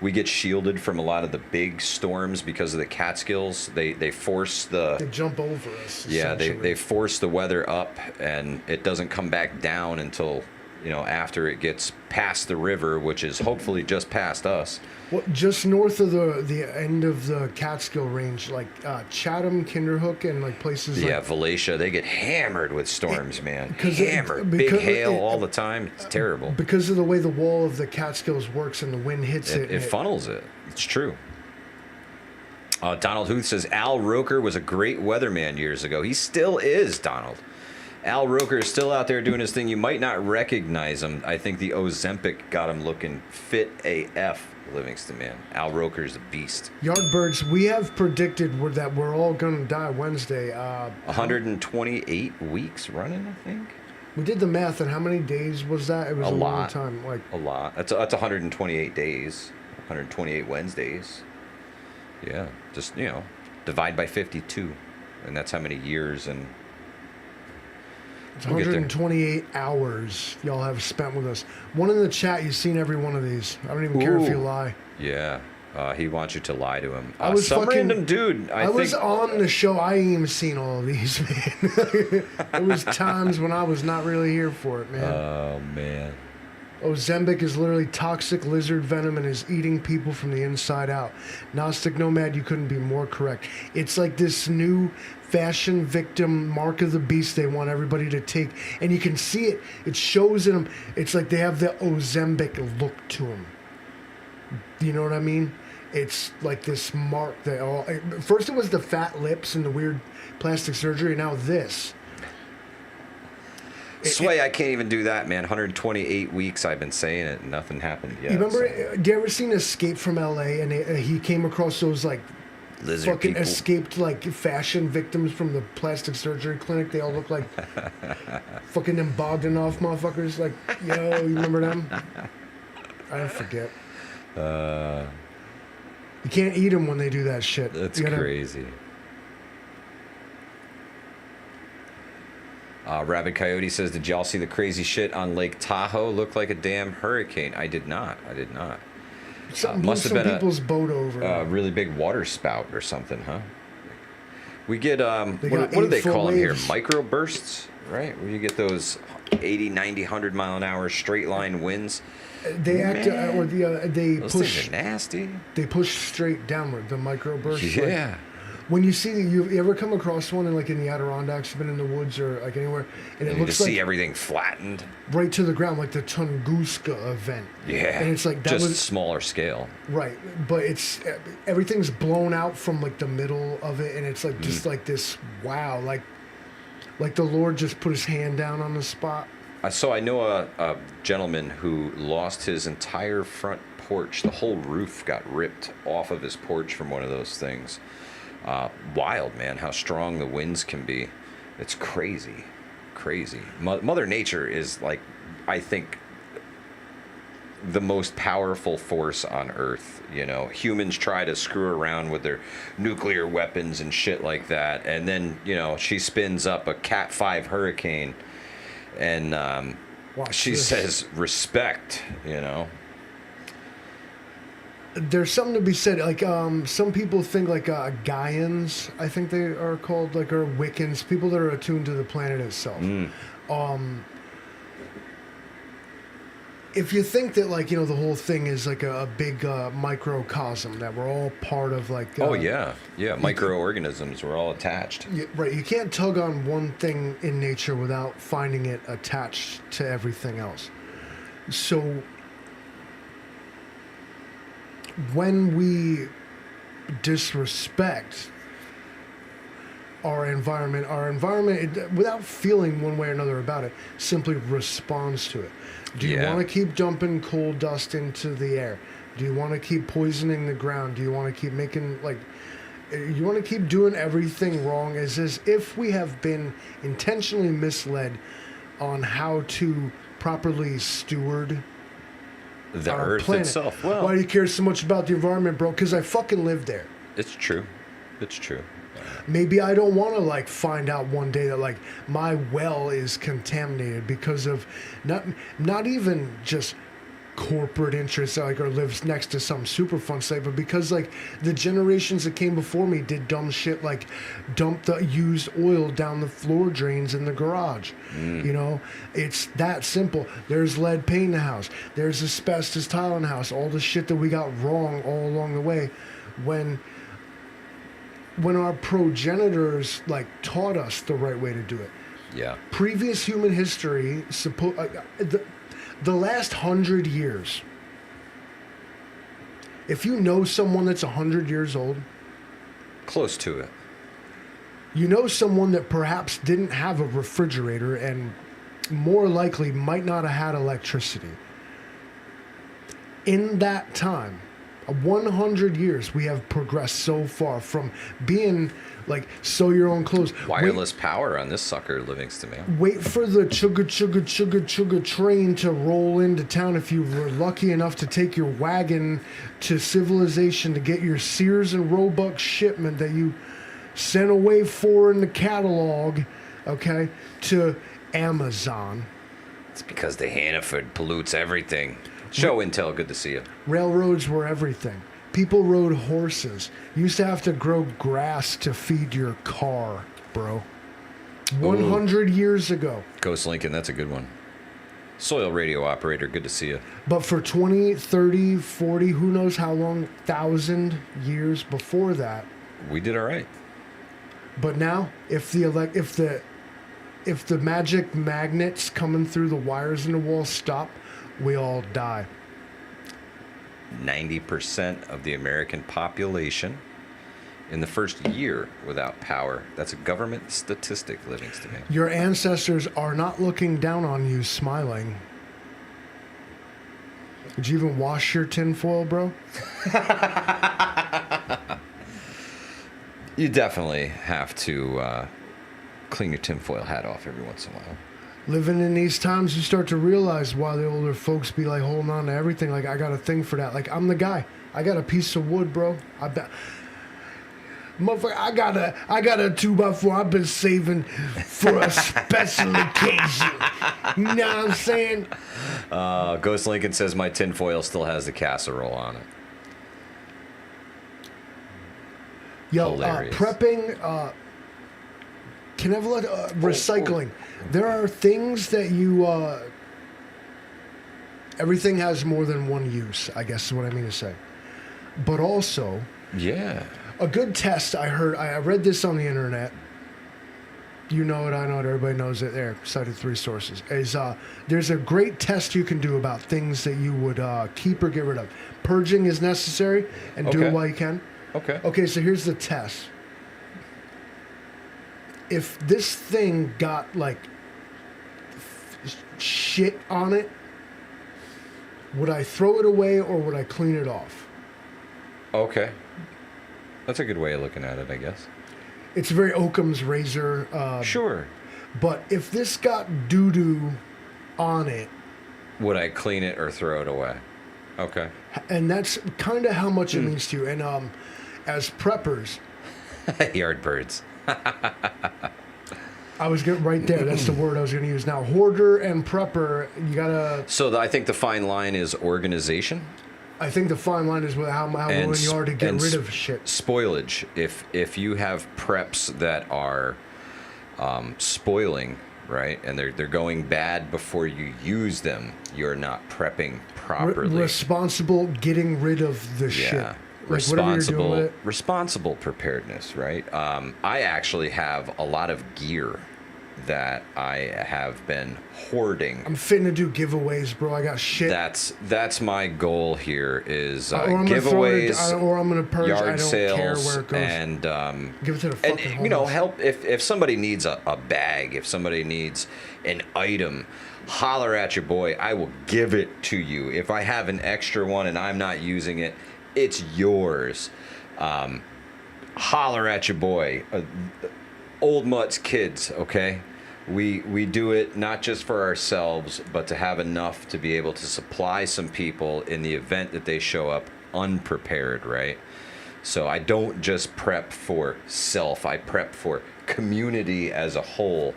We get shielded from a lot of the big storms because of the Catskills. They force the... They jump over us. Yeah, they force the weather up, and it doesn't come back down until... you know, after it gets past the river, which is hopefully just past us. Well, just north of the end of the Catskill range, like Chatham, Kinderhook, and like places like... Yeah, Valatia, they get hammered with storms, man. Hammered. Big hail all the time. It's terrible. Because of the way the wall of the Catskills works and the wind hits it. It funnels it. It's true. Donald Huth says, Al Roker was a great weatherman years ago. He still is, Donald. Al Roker is still out there doing his thing. You might not recognize him. I think the Ozempic got him looking fit AF, Livingston, man. Al Roker's a beast. Yardbirds, we have predicted that we're all going to die Wednesday. 128 weeks running, I think. We did the math, and how many days was that? It was a long time. A lot. That's 128 days. 128 Wednesdays. Yeah. Just, you know, divide by 52. And that's how many years and... It's 128 hours y'all have spent with us. One in the chat, you've seen every one of these. I don't even care if you lie. Yeah. He wants you to lie to him. I was some random dude. I was on the show. I ain't even seen all of these, man. There was times when I was not really here for it, man. Oh, man. Ozempic is literally toxic lizard venom and is eating people from the inside out. Gnostic Nomad, you couldn't be more correct. It's like this new fashion victim mark of the beast they want everybody to take. And you can see it. It shows in them. It's like they have the Ozempic look to them. Do you know what I mean? It's like this mark. First it was the fat lips and the weird plastic surgery. Now this. Sway, I can't even do that, man. 128 weeks I've been saying it, and nothing happened yet. You remember, do you ever seen Escape from L.A., and he came across those, like, lizard fucking people. Escaped, like, fashion victims from the plastic surgery clinic? They all look like fucking them Bogdanov motherfuckers. Like, yo, you remember them? I forget. You can't eat them when they do that shit. That's crazy. Rabid Coyote says, did y'all see the crazy shit on Lake Tahoe? Looked like a damn hurricane. I did not. Must have been people's boat over. A really big water spout or something, huh? We get, what do they call them here? Microbursts, right? Where you get those 80, 90, 100 mile an hour straight line winds. They act, or they those push. Things are nasty. They push straight downward, the microbursts. Yeah. Like, when you see, you ever come across one in like in the Adirondacks, been in the woods or like anywhere, and it looks like see everything flattened right to the ground, like the Tunguska event. Yeah, and it's like that just was smaller scale. Right, but it's everything's blown out from like the middle of it, and it's like just like this wow, like the Lord just put His hand down on the spot. So I know a gentleman who lost his entire front porch. The whole roof got ripped off of his porch from one of those things. Wild, man, how strong the winds can be. It's crazy. Mother Nature is, like, I think, the most powerful force on Earth. You know, humans try to screw around with their nuclear weapons and shit like that, and then, you know, she spins up a Cat 5 hurricane, and she says respect, you know. There's something to be said, like, some people think, like, Gaians, I think they are called, like, or Wiccans, people that are attuned to the planet itself. If you think that, like, you know, the whole thing is like a big microcosm, that we're all part of, like... microorganisms, we're all attached. Right, you can't tug on one thing in nature without finding it attached to everything else. So... when we disrespect our environment, without feeling one way or another about it, simply responds to it. Do you want to keep dumping coal dust into the air? Do you want to keep poisoning the ground? Do you want to keep making, like, you want to keep doing everything wrong, as if we have been intentionally misled on how to properly steward the our Earth planet. itself. Well, why do you care so much about the environment, bro? Because I fucking live there. It's true. Maybe I don't want to, like, find out one day that, like, my well is contaminated because of not even just corporate interests, like, or lives next to some Superfund site, but because, like, the generations that came before me did dumb shit, like dump the used oil down the floor drains in the garage. You know, it's that simple. There's lead paint in the house. There's asbestos tile in the house. All the shit that we got wrong all along the way, when our progenitors, like, taught us the right way to do it. Yeah. Previous human history, the last 100 years, if you know someone that's 100 years old, close to it, you know someone that perhaps didn't have a refrigerator and more likely might not have had electricity. In that time, 100 years, we have progressed so far from being like, sew your own clothes. Wireless power on this sucker, Livingston, man. Wait for the chugga train to roll into town if you were lucky enough to take your wagon to civilization to get your Sears and Roebuck shipment that you sent away for in the catalog, okay, to Amazon. It's because the Hannaford pollutes everything. Show Intel, good to see you. Railroads were everything. People rode horses. You used to have to grow grass to feed your car, bro. 100 years ago. Ghost Lincoln, that's a good one. Soil radio operator, good to see you. But for 20, 30, 40, who knows how long, 1,000 years before that. We did all right. But now, if the magic magnets coming through the wires in the wall stop, we all die. 90% of the American population in the first year without power. That's a government statistic, Livingston. Your ancestors are not looking down on you smiling. Did you even wash your tinfoil, bro? You definitely have to clean your tinfoil hat off every once in a while. Living in these times, you start to realize why the older folks be like holding on to everything. Like, I got a thing for that. Like, I'm the guy. I got a piece of wood, bro. Motherfucker, I got a 2x4 I've been saving for a special occasion. You know what I'm saying? Ghost Lincoln says my tinfoil still has the casserole on it. Yo, prepping, recycling. There are things that you, everything has more than one use, I guess is what I mean to say. But also, yeah, a good test I read this on the internet. You know it, I know it, everybody knows it there. Cited 3 sources. There's a great test you can do about things that you would keep or get rid of. Purging is necessary, and do it while you can. Okay, so here's the test. If this thing got, like, shit on it, would I throw it away or would I clean it off? Okay. That's a good way of looking at it, I guess. It's very Occam's razor. Sure. But if this got doo-doo on it, Would I clean it or throw it away? Okay. and that's kind of how much it means to you. And as preppers, Yardbirds. I was getting right there. That's the word I was going to use. Now, hoarder and prepper, you gotta. So I think the fine line is organization. I think the fine line is with how willing you are to get rid of shit. Spoilage. If you have preps that are spoiling, right, and they're going bad before you use them, you're not prepping properly. Responsible getting rid of the shit. Like whatever you're doing with it. Responsible preparedness, right? I actually have a lot of gear that I have been hoarding. I'm fitting to do giveaways, bro. I got shit. That's my goal here is or I'm giveaways, or I'm gonna purge. yard I don't sales, care where it goes. and give it to the fucking and, you know, homeless. help if somebody needs a bag, if somebody needs an item, holler at your boy. I will give it to you. If I have an extra one and I'm not using it, it's yours. Holler at your boy. Old Mutt's kids, okay? We do it not just for ourselves, but to have enough to be able to supply some people in the event that they show up unprepared, right? So I don't just prep for self, I prep for community as a whole.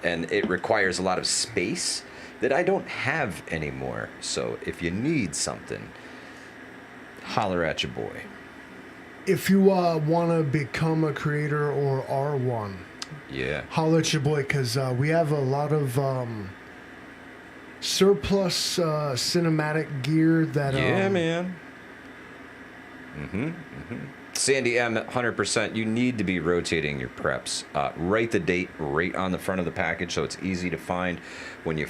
And it requires a lot of space that I don't have anymore. So if you need something, holler at your boy. If you want to become a creator or are one, Yeah. holler at your boy, because we have a lot of surplus cinematic gear that. Yeah, man. Sandy M, 100%. You need to be rotating your preps. Write the date right on the front of the package so it's easy to find when you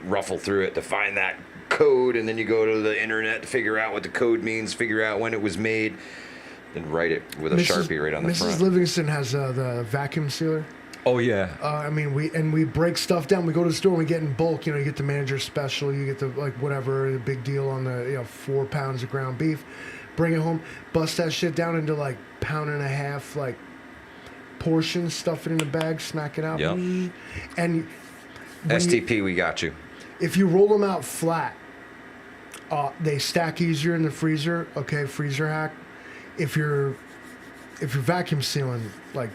ruffle through it to find that code, and then you go to the internet to figure out what the code means, figure out when it was made, then write it with a Sharpie right on the front. Mrs. Livingston has the vacuum sealer. Oh, yeah. I mean, we break stuff down. We go to the store and we get in bulk. You get the manager's special. You get the whatever, the big deal on the 4 pounds of ground beef. Bring it home, bust that shit down into pound and a half portions, stuff it in a bag, smack it out. Yep. And STP, we got you. if you roll them out flat, they stack easier in the freezer. Okay, freezer hack. If you're vacuum sealing,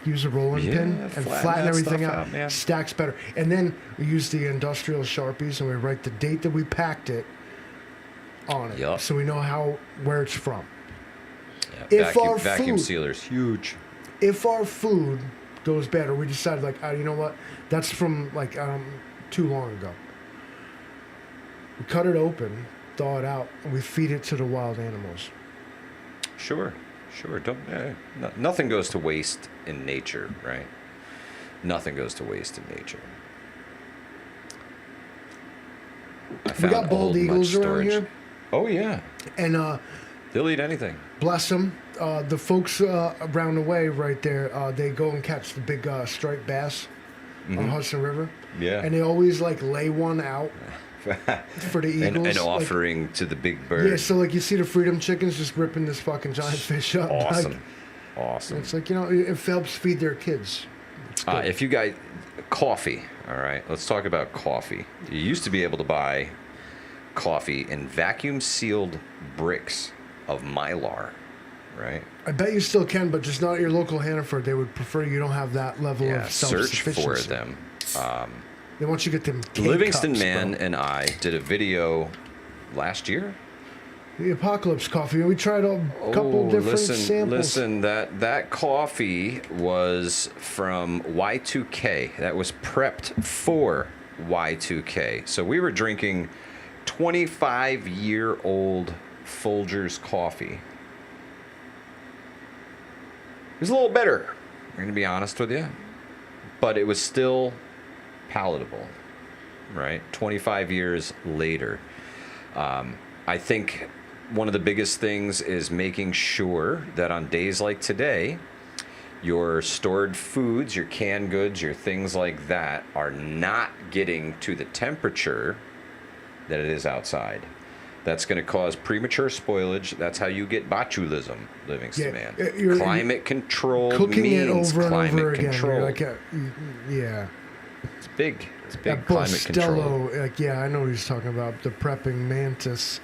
use a rolling pin and flatten everything out. Man. Stacks better. And then we use the industrial Sharpies and we write the date that we packed it on it, Yep. so we know where it's from. Yeah, If vacuum sealer's huge. If our food goes bad, or we decide you know what, that's from too long ago, we cut it open, thaw it out, and we feed it to the wild animals. Sure. Nothing goes to waste in nature, right? Nothing goes to waste in nature. We got bald old eagles Mutt around storage. here, Oh yeah, and they'll eat anything. bless them. The folks around the way right there, they go and catch the big striped bass on Hudson River. Yeah. And they always lay one out for the eagles. An offering to the big bird. Yeah, so you see the freedom chickens just ripping this fucking giant fish up. Awesome. It's it helps feed their kids. If you guys, coffee, all right, let's talk about coffee. You used to be able to buy coffee in vacuum sealed bricks of Mylar, right? I bet you still can, but just not at your local Hannaford. They would prefer you don't have that level of search self-sufficiency. for them. They want you to get them Livingston K-cups, Man bro. and I did a video last year. The Apocalypse coffee. We tried a couple different samples. Listen, that coffee was from Y2K. That was prepped for Y2K. So we were drinking 25-year-old Folgers coffee. It was a little bitter, I'm going to be honest with you. But it was still palatable, right? 25 years later. I think one of the biggest things is making sure that on days like today, your stored foods, your canned goods, your things like that are not getting to the temperature that it is outside. That's going to cause premature spoilage. That's how you get botulism, Livingston man. Climate control cooking means it over climate and over control. again. Yeah. It's big. It's big That climate control. Like, yeah, I know what he's talking about. The prepping mantis.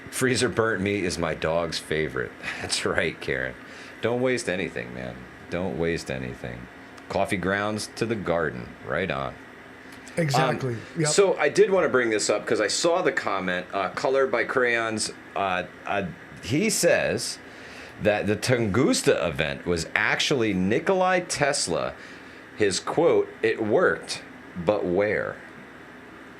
Freezer burnt meat is my dog's favorite. That's right, Karen. Don't waste anything, man. Don't waste anything. Coffee grounds to the garden. Right on. Exactly. Yep. So I did want to bring this up because I saw the comment, Color by Crayons. He says that the Tunguska event was actually Nikola Tesla. His quote, "It worked, but where?"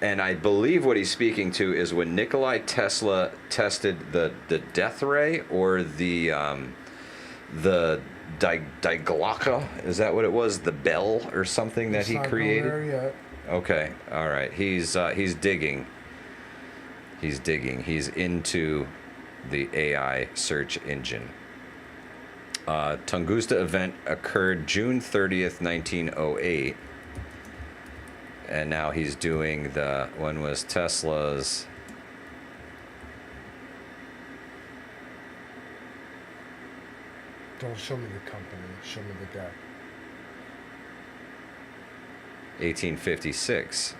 And I believe what he's speaking to is when Nikola Tesla tested the death ray or the diglocka, is that what it was? The bell or something that he created? Not there yet. Okay, all right. He's digging. He's digging. He's into the AI search engine. Tunguska event occurred June 30th, 1908. And now he's doing when was Tesla's... Don't show me the company. Show me the guy. 1856.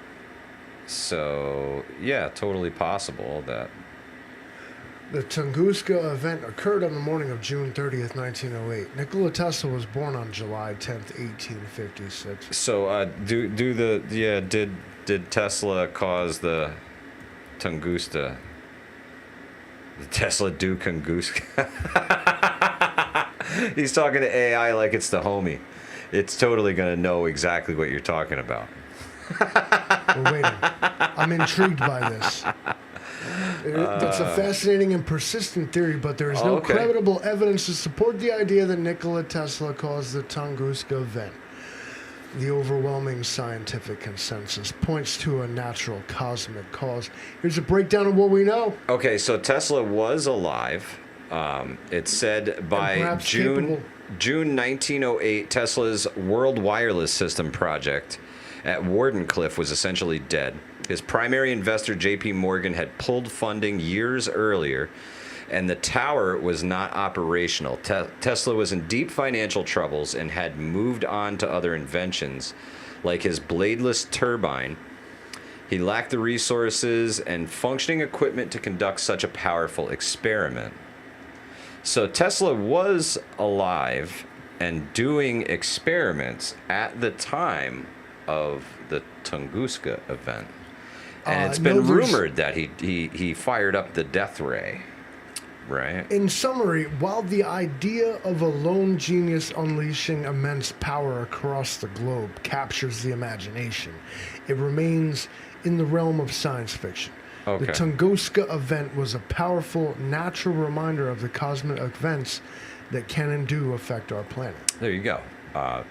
So, yeah, totally possible that... The Tunguska event occurred on the morning of June 30th, 1908. Nikola Tesla was born on July 10th, 1856. So, did Tesla cause the Tunguska? The Tesla do Tunguska? He's talking to AI like it's the homie. It's totally going to know exactly what you're talking about. We're waiting. I'm intrigued by this. It's a fascinating and persistent theory, but there is no credible evidence to support the idea that Nikola Tesla caused the Tunguska event. The overwhelming scientific consensus points to a natural cosmic cause. Here's a breakdown of what we know. Okay, so Tesla was alive. It's said by June 1908, Tesla's World Wireless System project at Wardenclyffe was essentially dead. His primary investor, J.P. Morgan, had pulled funding years earlier, and the tower was not operational. Tesla was in deep financial troubles and had moved on to other inventions, like his bladeless turbine. He lacked the resources and functioning equipment to conduct such a powerful experiment. So Tesla was alive and doing experiments at the time of the Tunguska event. And it's been rumored that he fired up the death ray, right? In summary, while the idea of a lone genius unleashing immense power across the globe captures the imagination, it remains in the realm of science fiction. Okay. The Tunguska event was a powerful, natural reminder of the cosmic events that can and do affect our planet. There you go.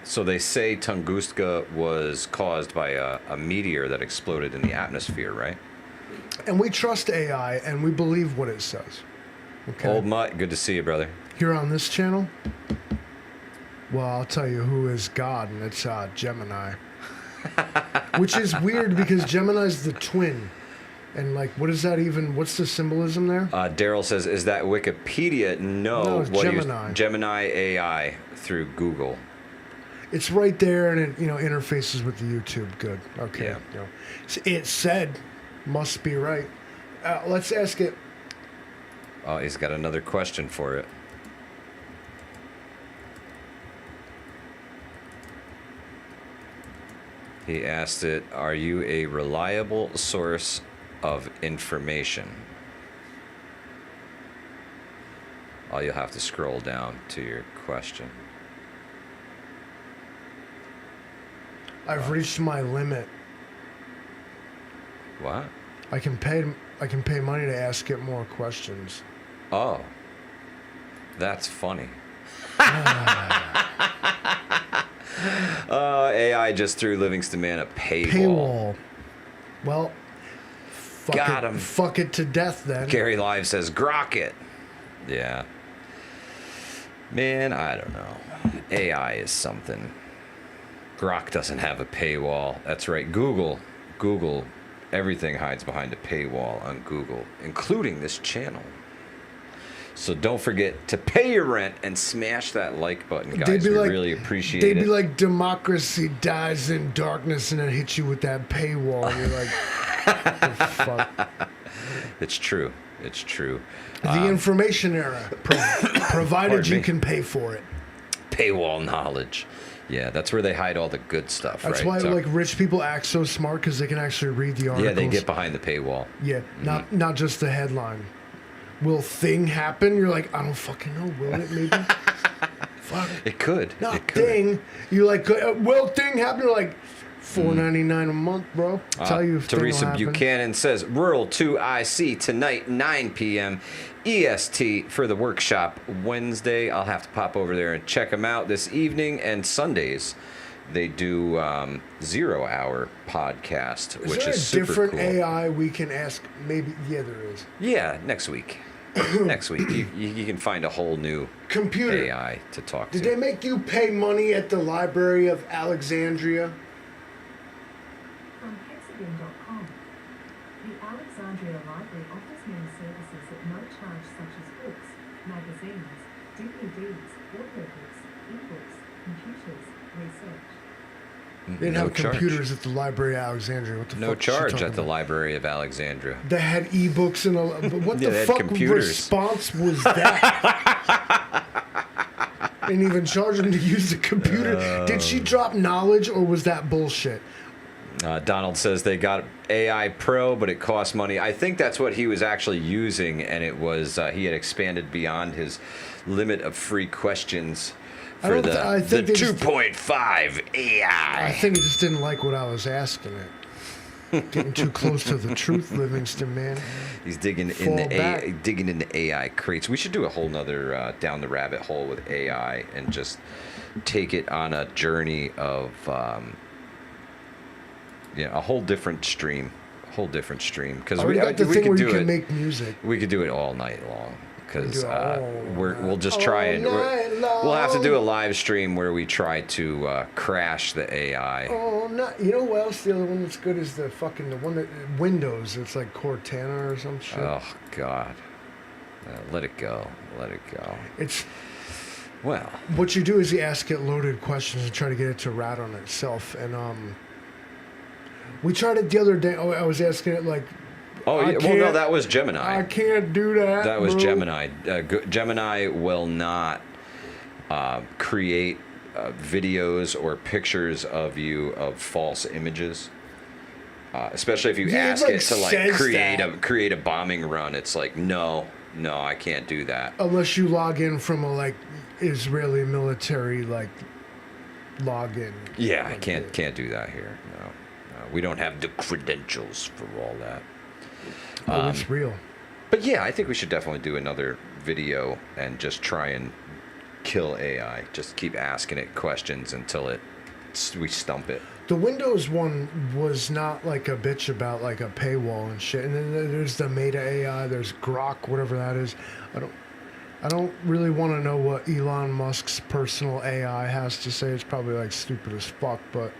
So they say Tunguska was caused by a meteor that exploded in the atmosphere, right? And we trust AI, and we believe what it says. Okay? Old Mutt, good to see you, brother. Here on this channel, well, I'll tell you who is God, and it's Gemini. Which is weird because Gemini's the twin. And, like, what is that even? What's the symbolism there? Daryl says, is that Wikipedia? No, it's Gemini. Gemini AI through Google. It's right there, and it, interfaces with the YouTube. Good. Okay. Yeah. It said, must be right. Let's ask it. Oh, he's got another question for it. He asked it, are you a reliable source of information? Oh, you'll have to scroll down to your question. I've reached my limit. What? I can pay money to ask it more questions. Oh, that's funny. AI just threw Livingston Man a paywall. Well, got him. Fuck it to death then. Gary Live says, grok it. Yeah. Man, I don't know. AI is something. Grok doesn't have a paywall. That's right. Google Everything hides behind a paywall on Google, including this channel. So don't forget to pay your rent and smash that like button, guys. We really appreciate it. They'd be like, democracy dies in darkness, and then hit you with that paywall. You're like, what the fuck? It's true. It's true. The information era, provided you can pay for it. Paywall knowledge. Yeah, that's where they hide all the good stuff, That's right? why like rich people act so smart, because they can actually read the articles. Yeah, they get behind the paywall. Yeah, not just the headline. Will thing happen? You're like, I don't fucking know. Will it? Maybe. Fuck. It could. Not it could. thing. You like, will thing happen? You're like, $4.99 a month, bro. Tell you if Teresa Buchanan says, Rural 2IC tonight, 9 p.m. EST for the workshop. Wednesday, I'll have to pop over there and check them out this evening. And Sundays, they do 0 hour podcast, which is super cool. Is there a different AI we can ask? Maybe, yeah, there is. Yeah, next week. Next week, you can find a whole new computer AI to talk to. Did they make you pay money at the Library of Alexandria? From Hexagon.com. The Alexandria Library offers many services at no charge, such as books, magazines, DVDs, audiobooks, ebooks, computers, research. They didn't have computers at the Library of Alexandria. What the No fuck charge at the Library of Alexandria. They had ebooks and what Yeah, the they had fuck computers. response was that? Didn't even charge them to use the computer. Did she drop knowledge, or was that bullshit? Donald says they got AI Pro, but it costs money. I think that's what he was actually using, and it was he had expanded beyond his limit of free questions for the 2.5 AI. I think he just didn't like what I was asking it. Getting too close to the truth, Livingston, man. He's digging into AI crates. We should do a whole nother down the rabbit hole with AI and just take it on a journey of a whole different stream. Because we got the we thing could where do you can it. make music. We could do it all night long. Because we'll just all try and we'll have to long. do a live stream where we try to crash the AI. Oh, no. You know what else? The other one that's good is the one that Windows. It's like Cortana or some shit. Oh God, let it go. It's Well, what you do is you ask it loaded questions and try to get it to rat on itself. And we tried it the other day. I was asking it like. oh yeah, well no, that was Gemini. I can't do that. That was bro. Gemini. Gemini will not create videos or pictures of you of false images. Especially if you ask it to like create a bombing run, it's like no, I can't do that. Unless you log in from a like Israeli military like login. Yeah, I can't do that here. No, we don't have the credentials for all that. Oh, it's real. But yeah, I think we should definitely do another video and just try and kill AI. Just keep asking it questions until we stump it. The Windows one was not like a bitch about like a paywall and shit. And then there's the Meta AI, there's Grok, whatever that is. I don't really want to know what Elon Musk's personal AI has to say. It's probably like stupid as fuck, but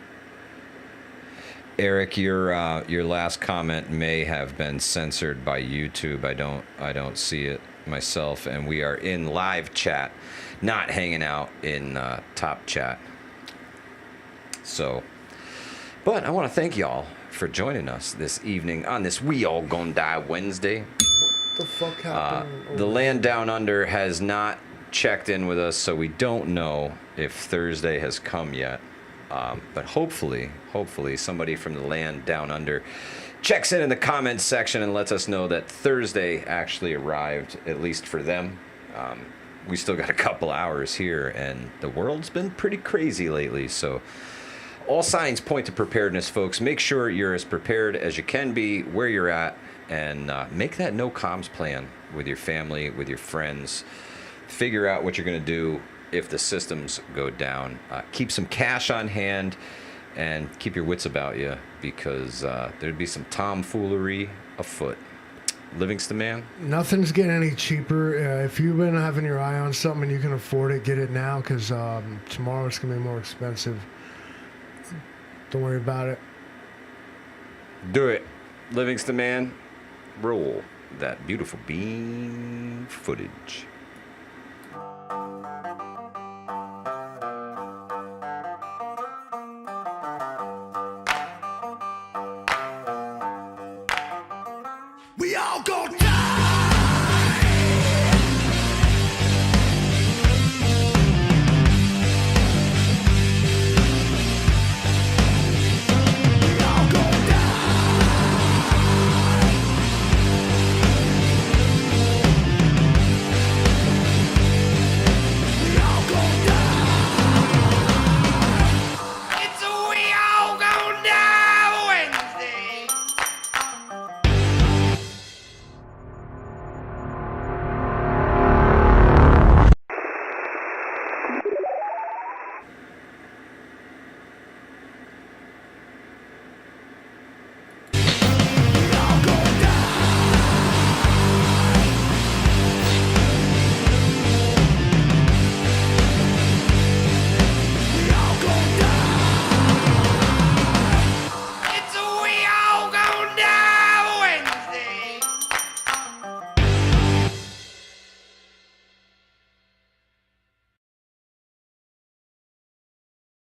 Eric, your last comment may have been censored by YouTube. I don't see it myself, and we are in live chat, not hanging out in top chat. So, but I want to thank y'all for joining us this evening on this We All Gonna Die Wednesday. what the fuck happened? The Land Down Under has not checked in with us, so we don't know if Thursday has come yet. But hopefully somebody from the Land Down Under checks in the comments section and lets us know that Thursday actually arrived, at least for them. We still got a couple hours here, and the world's been pretty crazy lately, so all signs point to preparedness, folks. Make sure you're as prepared as you can be where you're at, and make that no comms plan with your family, with your friends. Figure out what you're going to do if the systems go down. Keep some cash on hand and keep your wits about you, because there'd be some tomfoolery afoot. Livingston, man? Nothing's getting any cheaper. If you've been having your eye on something and you can afford it, get it now, because tomorrow it's going to be more expensive. Don't worry about it. Do it. Livingston man, roll that beautiful bean footage. We all got